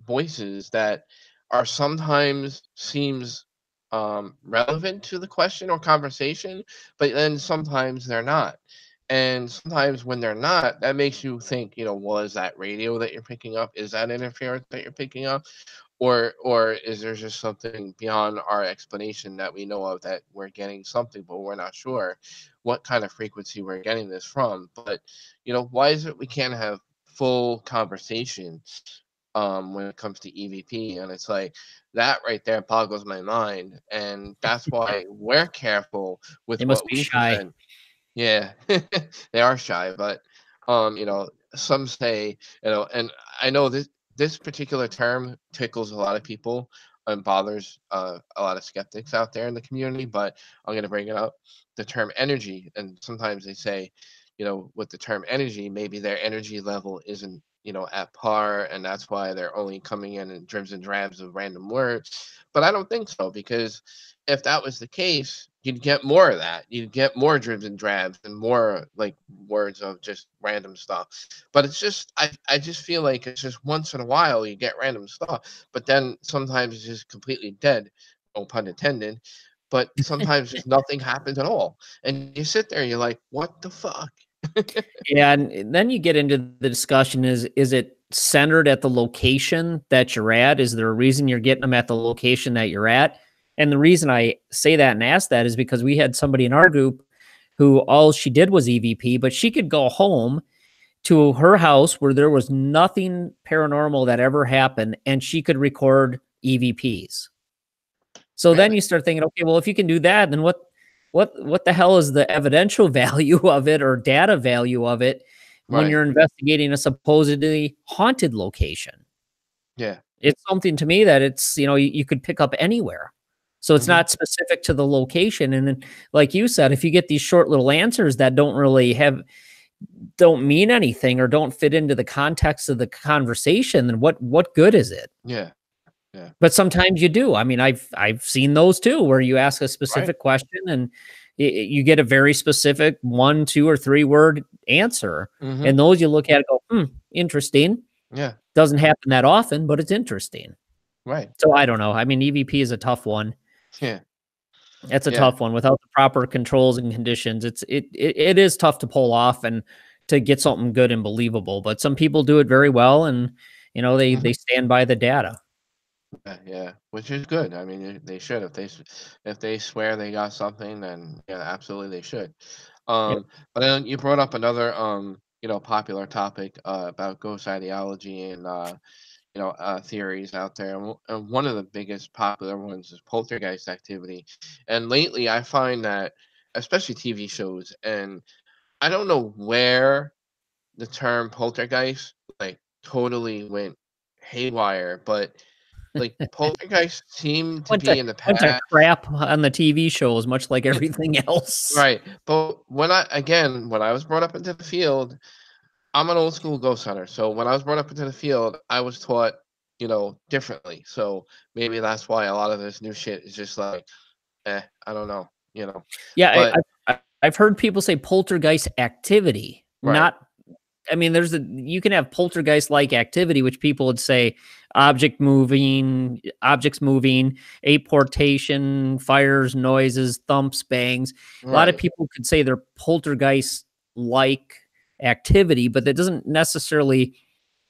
voices that are sometimes seems relevant to the question or conversation, but then sometimes they're not. And sometimes when they're not, that makes you think, well, is that radio that you're picking up? Is that interference that you're picking up? Or is there just something beyond our explanation that we know of, that we're getting something, but we're not sure what kind of frequency we're getting this from? But why is it we can't have full conversation when it comes to EVP? And it's like that right there boggles my mind, and that's why we're careful with they must what be we shy. present. Yeah, they are shy, but some say, and I know this particular term tickles a lot of people and bothers a lot of skeptics out there in the community, but I'm going to bring it up. The term energy, and sometimes they say, with the term energy, maybe their energy level isn't, at par, and that's why they're only coming in dribs and drabs of random words. But I don't think so, because if that was the case, you'd get more of that. You'd get more dribs and drabs and more like words of just random stuff. But it's just I just feel like it's just once in a while you get random stuff, but then sometimes it's just completely dead. No pun intended. But sometimes just nothing happens at all, and you sit there, you're like, what the fuck? Yeah, and then you get into the discussion: is it centered at the location that you're at? Is there a reason you're getting them at the location that you're at? And the reason I say that and ask that is because we had somebody in our group who all she did was EVP, but she could go home to her house where there was nothing paranormal that ever happened, and she could record EVPs. So then Really? you start thinking, okay, well, if you can do that, then what the hell is the evidential value of it or data value of it? when Right. you're investigating a supposedly haunted location. Yeah. It's something to me that it's, you could pick up anywhere. So it's Hmm. not specific to the location. And then, like you said, if you get these short little answers that don't mean anything or don't fit into the context of the conversation, then what good is it? Yeah. Yeah. But sometimes you do. I mean, I've seen those too, where you ask a Right. specific question and you get a very specific 1, 2, or 3 word answer, Hmm. and those you look at and go, interesting. Yeah. Doesn't happen that often, but it's interesting. Right. So I don't know. I mean, EVP is a tough one. Yeah. It's a Yeah. tough one without the proper controls and conditions. It is tough to pull off and to get something good and believable. But some people do it very well, and they Hmm. stand by the data. Yeah, yeah, which is good. I mean, they should. If they swear they got something, then yeah, absolutely they should. Yep. But then you brought up another popular topic about ghost ideology and theories out there. And one of the biggest popular ones is poltergeist activity. And lately, I find that, especially TV shows, and I don't know where the term poltergeist like totally went haywire, but like poltergeists seem to Bunch of be in the bunch of past. crap on the TV shows, much like everything else. Right. But when I was brought up into the field, I'm an old school ghost hunter. So when I was brought up into the field, I was taught, differently. So maybe that's why a lot of this new shit is just like, I don't know. Yeah, But I've heard people say poltergeist activity, right, not. I mean, you can have poltergeist-like activity, which people would say objects moving, apportation, fires, noises, thumps, bangs. A lot of right, people could say they're poltergeist-like activity, but that doesn't necessarily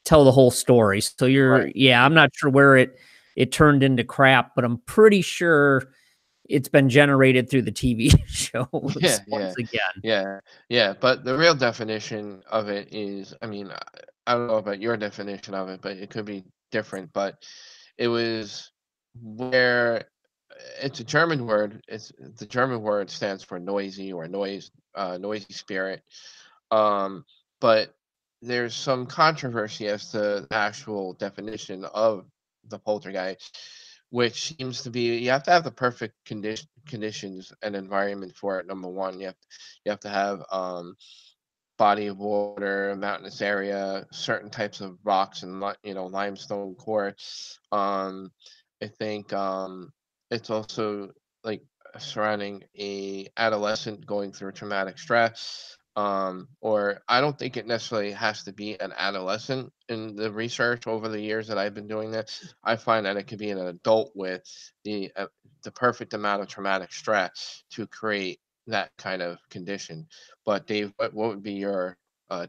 tell the whole story. So right. I'm not sure where it turned into crap, but I'm pretty sure it's been generated through the TV shows Yeah, once yeah, again. yeah, yeah. But the real definition of it is, I mean, I don't know about your definition of it, but it could be different. But it was where it's a German word. The German word stands for noisy or noisy spirit. Um, but there's some controversy as to the actual definition of the poltergeist, which seems to be you have to have the perfect conditions and environment for it. Number one, you have to have body of water, mountainous area, certain types of rocks and limestone quartz. I think it's also like surrounding a adolescent going through traumatic stress. Or I don't think it necessarily has to be an adolescent. In the research over the years that I've been doing this, I find that it could be an adult with the perfect amount of traumatic stress to create that kind of condition. But Dave, what would be your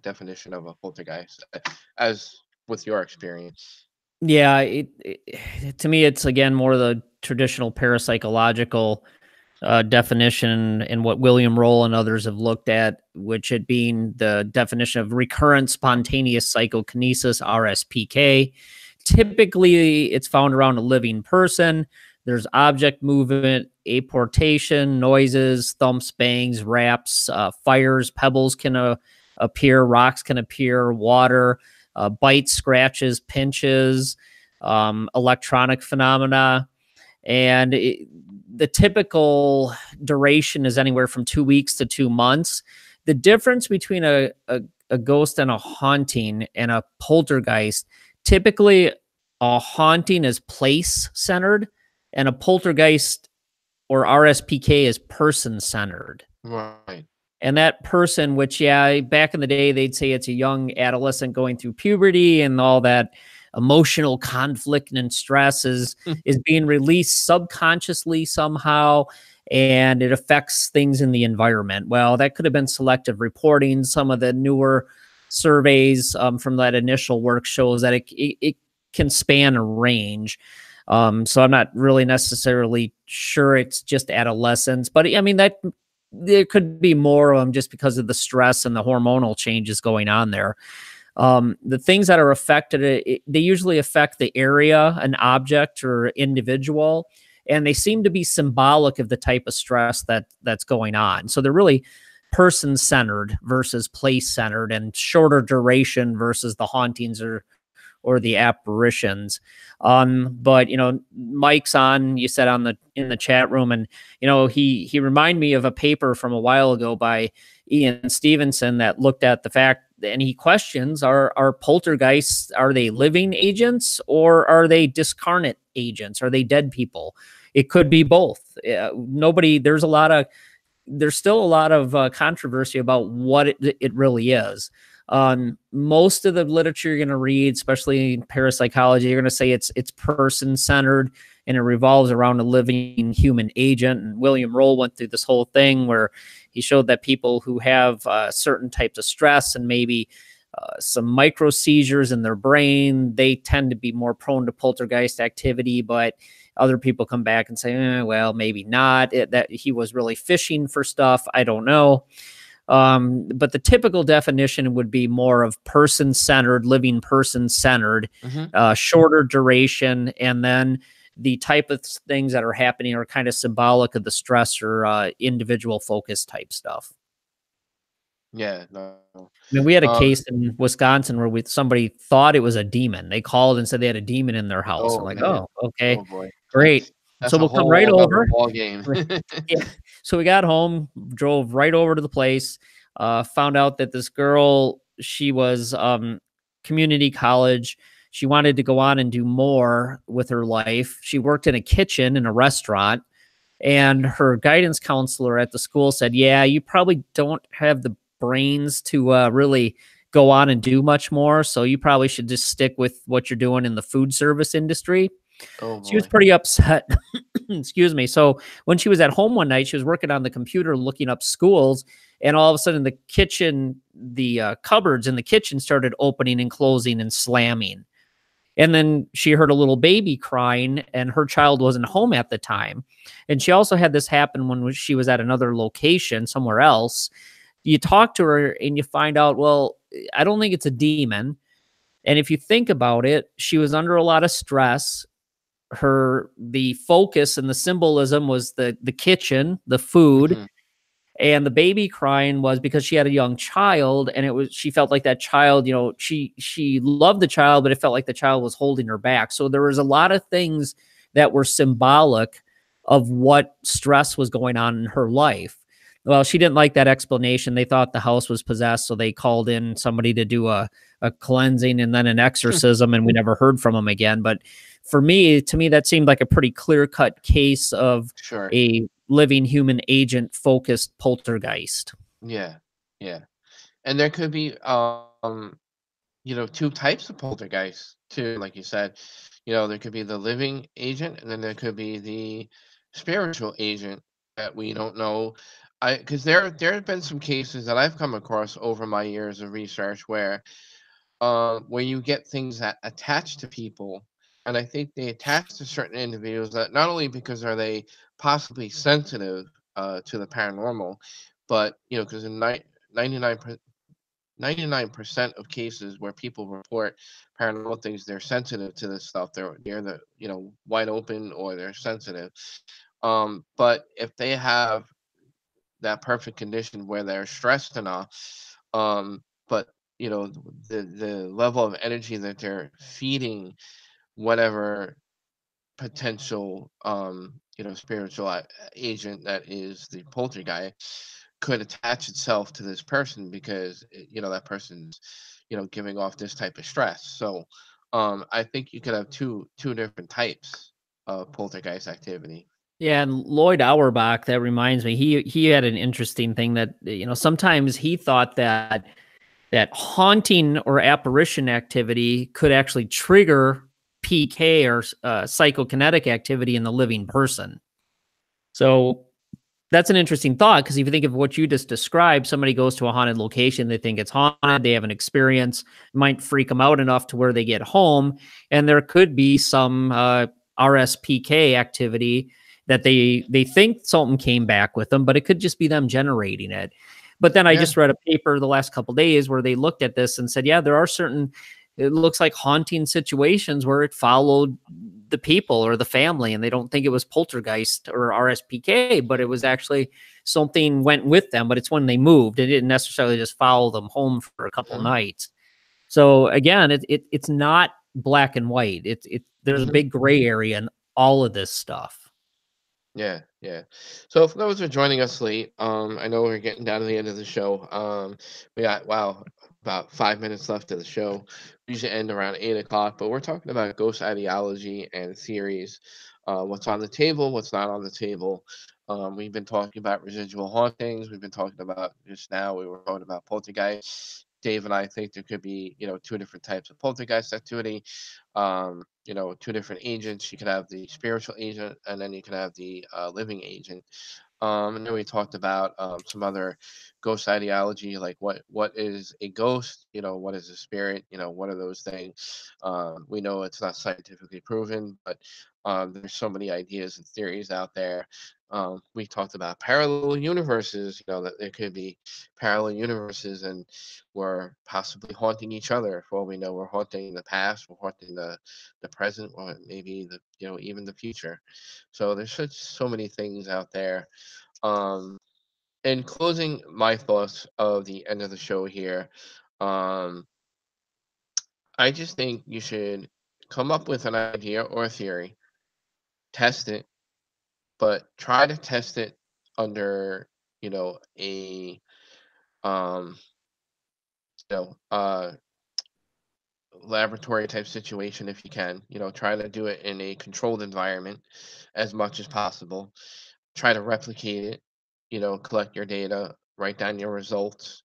definition of a poltergeist, as with your experience? Yeah, to me, it's again more the traditional parapsychological definition and what William Roll and others have looked at, which it being the definition of recurrent spontaneous psychokinesis, RSPK. Typically, it's found around a living person. There's object movement, apportation, noises, thumps, bangs, raps, fires, pebbles can appear, rocks can appear, water, bites, scratches, pinches, electronic phenomena. And the typical duration is anywhere from 2 weeks to 2 months. The difference between a ghost and a haunting and a poltergeist, typically a haunting is place centered and a poltergeist or RSPK is person centered. Right. And that person, which, yeah, back in the day, they'd say it's a young adolescent going through puberty and all that emotional conflict and stress is being released subconsciously somehow, and it affects things in the environment. Well, that could have been selective reporting. Some of the newer surveys from that initial work shows that it can span a range. So I'm not really necessarily sure it's just adolescence, but I mean that there could be more of them just because of the stress and the hormonal changes going on there. The things that are affected, they usually affect the area, an object, or individual, and they seem to be symbolic of the type of stress that's going on. So they're really person-centered versus place-centered, and shorter duration versus the hauntings or the apparitions. But Mike's on, you said in the chat room, and he reminded me of a paper from a while ago by Ian Stevenson that looked at the fact, and he questions, are poltergeists, are they living agents or are they discarnate agents? Are they dead people? It could be both. There's still a lot of controversy about what it really is. Most of the literature you're going to read, especially in parapsychology, you're going to say it's person-centered and it revolves around a living human agent. And William Roll went through this whole thing where he showed that people who have certain types of stress and maybe some micro seizures in their brain, they tend to be more prone to poltergeist activity. But other people come back and say, well, maybe not. That he was really fishing for stuff. I don't know. But the typical definition would be more of person-centered, living person-centered, shorter duration, and then the type of things that are happening are kind of symbolic of the stress or individual focus type stuff. Yeah. No. I mean, we had a case in Wisconsin where somebody thought it was a demon. They called and said they had a demon in their house. I'm like, oh, okay, boy. great. So we'll come right over. Ball game. Yeah. So we got home, drove right over to the place, found out that this girl, she was community college. She wanted to go on and do more with her life. She worked in a kitchen in a restaurant, and her guidance counselor at the school said, yeah, you probably don't have the brains to really go on and do much more. So you probably should just stick with what you're doing in the food service industry. She was pretty upset. Excuse me. So when she was at home one night, she was working on the computer looking up schools, and all of a sudden the kitchen, the cupboards in the kitchen started opening and closing and slamming. And then she heard a little baby crying, and her child wasn't home at the time. And she also had this happen when she was at another location somewhere else. You talk to her and you find out, well, I don't think it's a demon. And if you think about it, she was under a lot of stress. The focus and the symbolism was the kitchen, the food, and the baby crying was because she had a young child, and she felt like that child, she loved the child, but it felt like the child was holding her back. So there was a lot of things that were symbolic of what stress was going on in her life. Well, she didn't like that explanation. They thought the house was possessed, so they called in somebody to do a cleansing and then an exorcism, and we never heard from them again. But to me, that seemed like a pretty clear-cut case of a living human agent focused poltergeist. Yeah. And there could be two types of poltergeists too, like you said. There could be the living agent, and then there could be the spiritual agent that we don't know. Because there have been some cases that I've come across over my years of research where you get things that attach to people. And I think they attach to certain individuals that not only because are they possibly sensitive to the paranormal, but because in 99% of cases where people report paranormal things, they're sensitive to this stuff. They're the wide open, or they're sensitive. But if they have that perfect condition where they're stressed enough, but the level of energy that they're feeding whatever potential spiritual agent that is the poltergeist could attach itself to this person, because that person's giving off this type of stress. So I think you could have two different types of poltergeist activity. Yeah, and Lloyd Auerbach, that reminds me, he had an interesting thing that sometimes he thought that haunting or apparition activity could actually trigger PK or psychokinetic activity in the living person. So that's an interesting thought, because if you think of what you just described, somebody goes to a haunted location, they think it's haunted, they have an experience, it might freak them out enough to where they get home, and there could be some RSPK activity that they think something came back with them, but it could just be them generating it. But then I just read a paper the last couple of days where they looked at this and said, yeah, there are certain it looks like haunting situations where it followed the people or the family, and they don't think it was poltergeist or RSPK, but it was actually something went with them. But it's when they moved, it didn't necessarily just follow them home for a couple Mhm. nights. So again, it's not black and white. There's a Mhm. big gray area in all of this stuff. Yeah, yeah. So for those who are joining us late, I know we're getting down to the end of the show. We got wow, about 5 minutes left of the show. We usually end around 8 o'clock, but we're talking about ghost ideology and theories. What's on the table, what's not on the table. We've been talking about residual hauntings. We've been talking about just now. We were talking about poltergeist. Dave and I think there could be, two different types of poltergeist activity. Two different agents. You could have the spiritual agent, and then you can have the living agent. And then we talked about some other ghost ideology, like what is a ghost? What is a spirit? What are those things? We know it's not scientifically proven, but there's so many ideas and theories out there. We talked about parallel universes. That there could be parallel universes, and we're possibly haunting each other. For all we know, we're haunting the past, we're haunting the present, or maybe even the future. So there's such so many things out there. um, in closing, my thoughts of the end of the show here, um, I just think you should come up with an idea or a theory, test it, but try to test it under, a um, you know, uh, laboratory type situation if you can. Try to do it in a controlled environment as much as possible. Try to replicate it, collect your data, write down your results,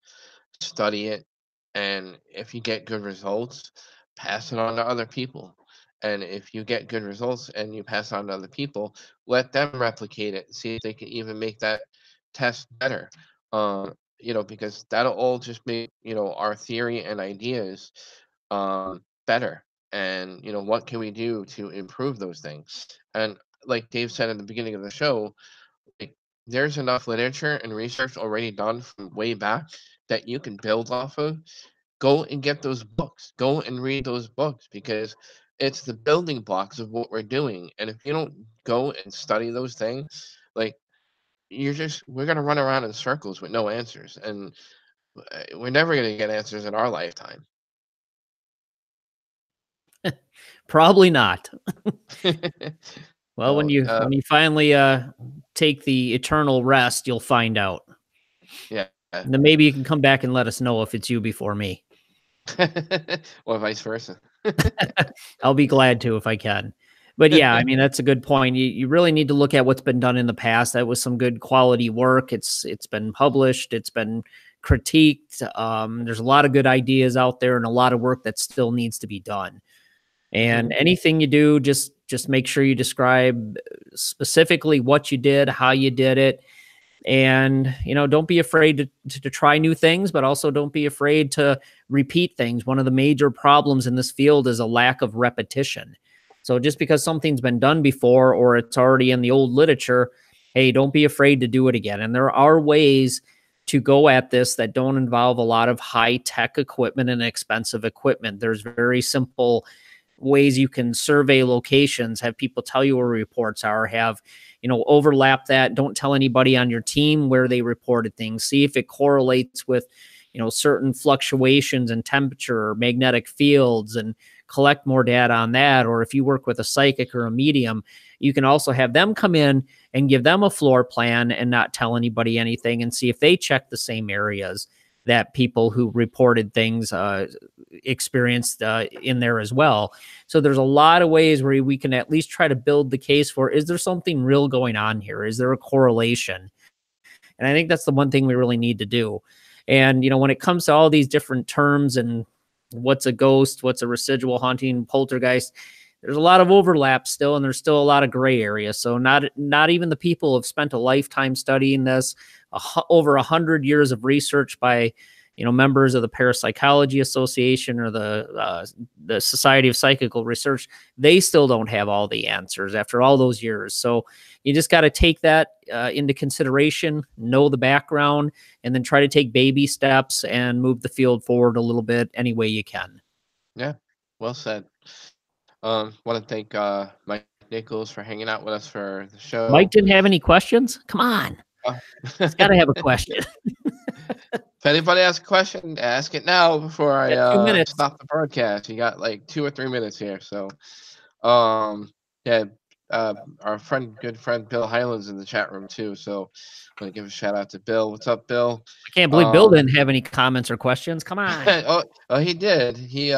study it, and if you get good results, pass it on to other people. And if you get good results and you pass on to other people, let them replicate it, see if they can even make that test better. Because that'll all just make, our theory and ideas better. And, what can we do to improve those things? And like Dave said at the beginning of the show, like, there's enough literature and research already done from way back that you can build off of. Go and get those books. Go and read those books, because it's the building blocks of what we're doing. And if you don't go and study those things, like, we're gonna run around in circles with no answers, and we're never gonna get answers in our lifetime. Probably not. Well, when So, you finally take the eternal rest, you'll find out. yeah. And then maybe you can come back and let us know if it's you before me. Or vice versa. I'll be glad to if I can. But yeah, I mean that's a good point. You really need to look at what's been done in the past. That was some good quality work. It's been published. It's been critiqued. There's a lot of good ideas out there and a lot of work that still needs to be done. Mhm. And anything you do, just make sure you describe specifically what you did, how you did it, and don't be afraid to try new things, but also don't be afraid to repeat things. One of the major problems in this field is a lack of repetition. So just because something's been done before or it's already in the old literature, hey, don't be afraid to do it again. And there are ways to go at this that don't involve a lot of high tech equipment and expensive equipment. There's very simple ways you can survey locations, have people tell you where reports are, have, overlap that. Don't tell anybody on your team where they reported things. See if it correlates with, certain fluctuations in temperature or magnetic fields, and collect more data on that. Or if you work with a psychic or a medium, you can also have them come in and give them a floor plan and not tell anybody anything, and see if they check the same areas that people who reported things experienced in there as well. So there's a lot of ways where we can at least try to build the case for, is there something real going on here? Is there a correlation? And I think that's the one thing we really need to do. And, when it comes to all these different terms and what's a ghost, what's a residual haunting, poltergeist, there's a lot of overlap still, and there's still a lot of gray area. So not even the people who have spent a lifetime studying this, over 100 years of research by members of the Parapsychology Association or the Society of Psychical Research, they still don't have all the answers after all those years. So you just got to take that into consideration, know the background, and then try to take baby steps and move the field forward a little bit any way you can. Yeah, well said. Want to thank Mike Nichols for hanging out with us for the Mike show. didn't have any questions? Come on. Uh, He's got to have a question. If anybody has a question, ask it now before I Got 2 minutes. stop the broadcast. You got like 2 or 3 minutes here. So, um, yeah, our good friend Bill Highland's in the chat room too. So, I'm gonna give a shout out to Bill. What's up, Bill? I can't believe Bill Um, didn't have any comments or questions. Come on. oh, he did. He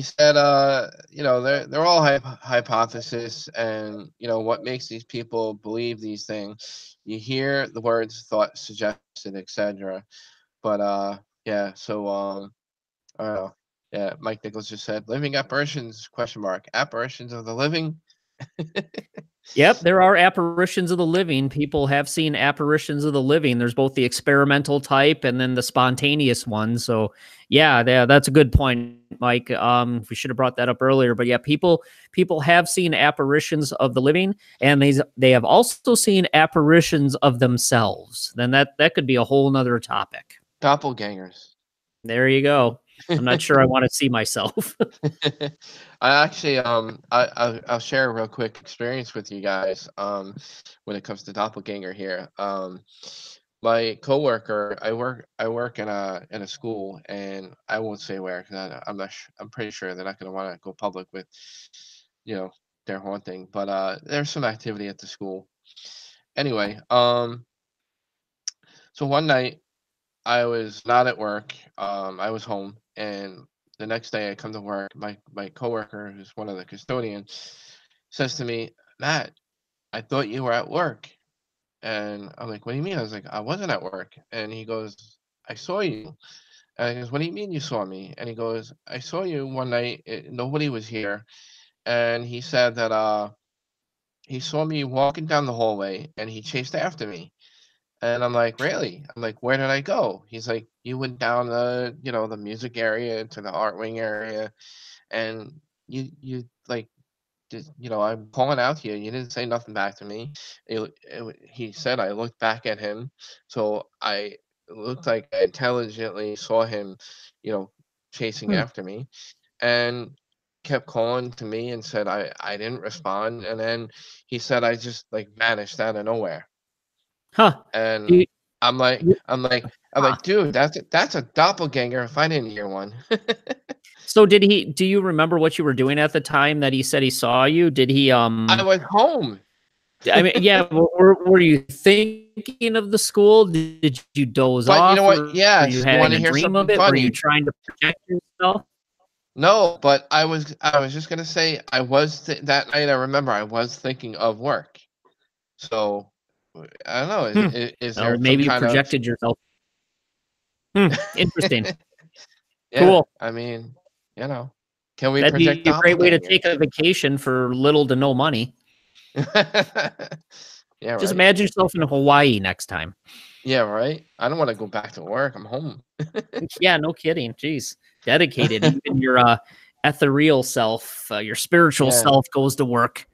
said, they're all hypothesis, and what makes these people believe these things. You hear the words thought, suggested, etc. But yeah. So I don't know. Yeah, Mike Nichols just said living apparitions? Question mark. Apparitions of the living. Yep, there are apparitions of the living. People have seen apparitions of the living. There's both the experimental type and then the spontaneous one. So, yeah, that's a good point, Mike. We should have brought that up earlier, but yeah, people have seen apparitions of the living, and they have also seen apparitions of themselves. Then that could be a whole nother topic. Doppelgangers. There you go. I'm not sure I want to see myself. I actually I'll share a real quick experience with you guys when it comes to doppelganger here. My coworker, I work in a school, and I won't say where because I'm not I'm pretty sure they're not going to want to go public with you know their haunting, but there's some activity at the school. Anyway, so one night I was not at work. I was home, and the next day I come to work. My coworker, who's one of the custodians, says to me, "Matt, I thought you were at work." And I'm like, "What do you mean?" I was like, "I wasn't at work." And he goes, "I saw you." And I goes, "What do you mean you saw me?" And he goes, "I saw you one night. Nobody was here." And he said that he saw me walking down the hallway, and he chased after me. And I'm like, "Really?" I'm like, "Where did I go?" He's like, "You went down the music area to the art wing area, and you like, I'm calling out to you. You didn't say nothing back to me." He said I looked back at him, so I it looked like I intelligently saw him, you know, chasing Hmm. after me, and kept calling to me and said I didn't respond, and then he said I just like vanished out of nowhere. Huh. Do And you- I'm like you- I'm like I'm huh. like, "Dude, that's a doppelganger if I didn't hear one." So do you remember what you were doing at the time that he said he saw you? Did he I went home. I mean, yeah, were you thinking of the school? Did you doze But you know off, what? or were you Yes, you having wanna a hear dream of something it? Were you funny? trying to protect yourself? No, but I was just gonna say that night I remember I was thinking of work. So, I don't know, Hmm. is Well, there some maybe you kind of projected yourself. Interesting. Yeah, Cool. I mean, you know, can we That'd project be a great way to doppelgangers? take a vacation for little to no money. Yeah, Just right. imagine yourself in Hawaii next time. Yeah, right? I don't wanna go back to work, I'm home. Yeah, no kidding. Jeez. Dedicated. Even your ethereal self, your spiritual Yeah. self goes to work.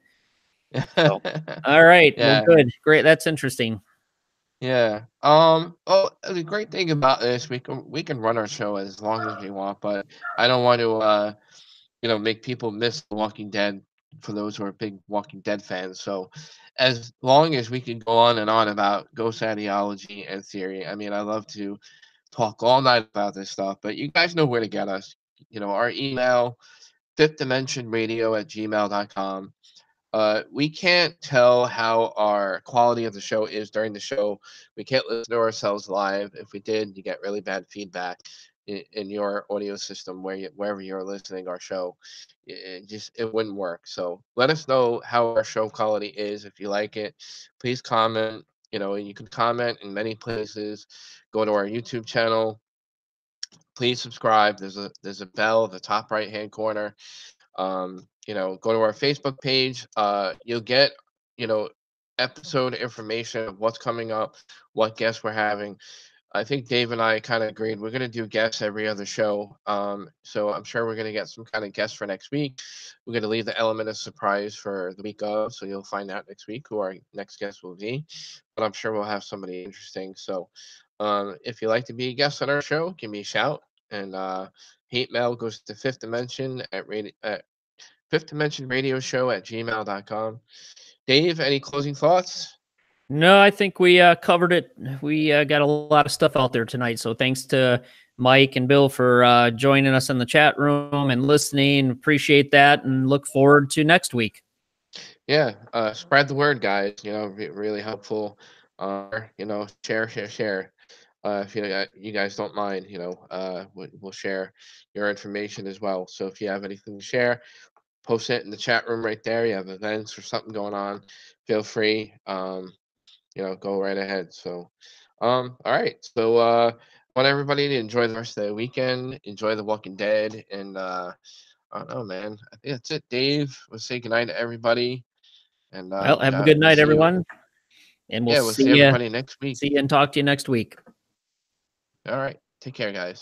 So, all right. Well, Yeah, good. Great. That's interesting. yeah. The great thing about this, we can run our show as long as we want, but I don't want to, make people miss The Walking Dead for those who are big Walking Dead fans. So, as long as we can go on and on about ghost ideology and theory, I mean, I love to talk all night about this stuff, but you guys know where to get us. Our email, fifthdimensionradio@gmail.com. We can't tell how our quality of the show is during the show. We can't listen to ourselves live. If we did, you get really bad feedback in your audio system wherever you're listening our show. It wouldn't work. So let us know how our show quality is. If you like it, please comment. You can comment in many places. Go to our YouTube channel. Please subscribe. There's a bell at the top right hand corner. Go to our Facebook page. You'll get, you know, episode information of what's coming up, what guests we're having. I think Dave and I kind of agreed we're going to do guests every other show. So I'm sure we're going to get some kind of guest for next week. We're going to leave the element of surprise for the week of, so you'll find out next week who our next guest will be. But I'm sure we'll have somebody interesting. So if you'd like to be a guest on our show, give me a shout and hate mail goes to Fifth Dimension at Fifth Dimension Radio Show at gmail.com. Dave, any closing thoughts? No, I think we covered it. We got a lot of stuff out there tonight. So thanks to Mike and Bill for joining us in the chat room and listening. Appreciate that and look forward to next week. Yeah, spread the word, guys. Really helpful. Share. If you guys don't mind, we'll share your information as well. So if you have anything to share, post it in the chat room right there. You have events or something going on, feel free. Go right ahead. So, all right. So, I want everybody to enjoy the rest of the weekend. Enjoy The Walking Dead, and I don't know, man. I think that's it. Dave, we'll say goodnight to everybody, and Well, have a good night, everyone. And we'll see everybody next week. See you and talk to you next week. All right. Take care, guys.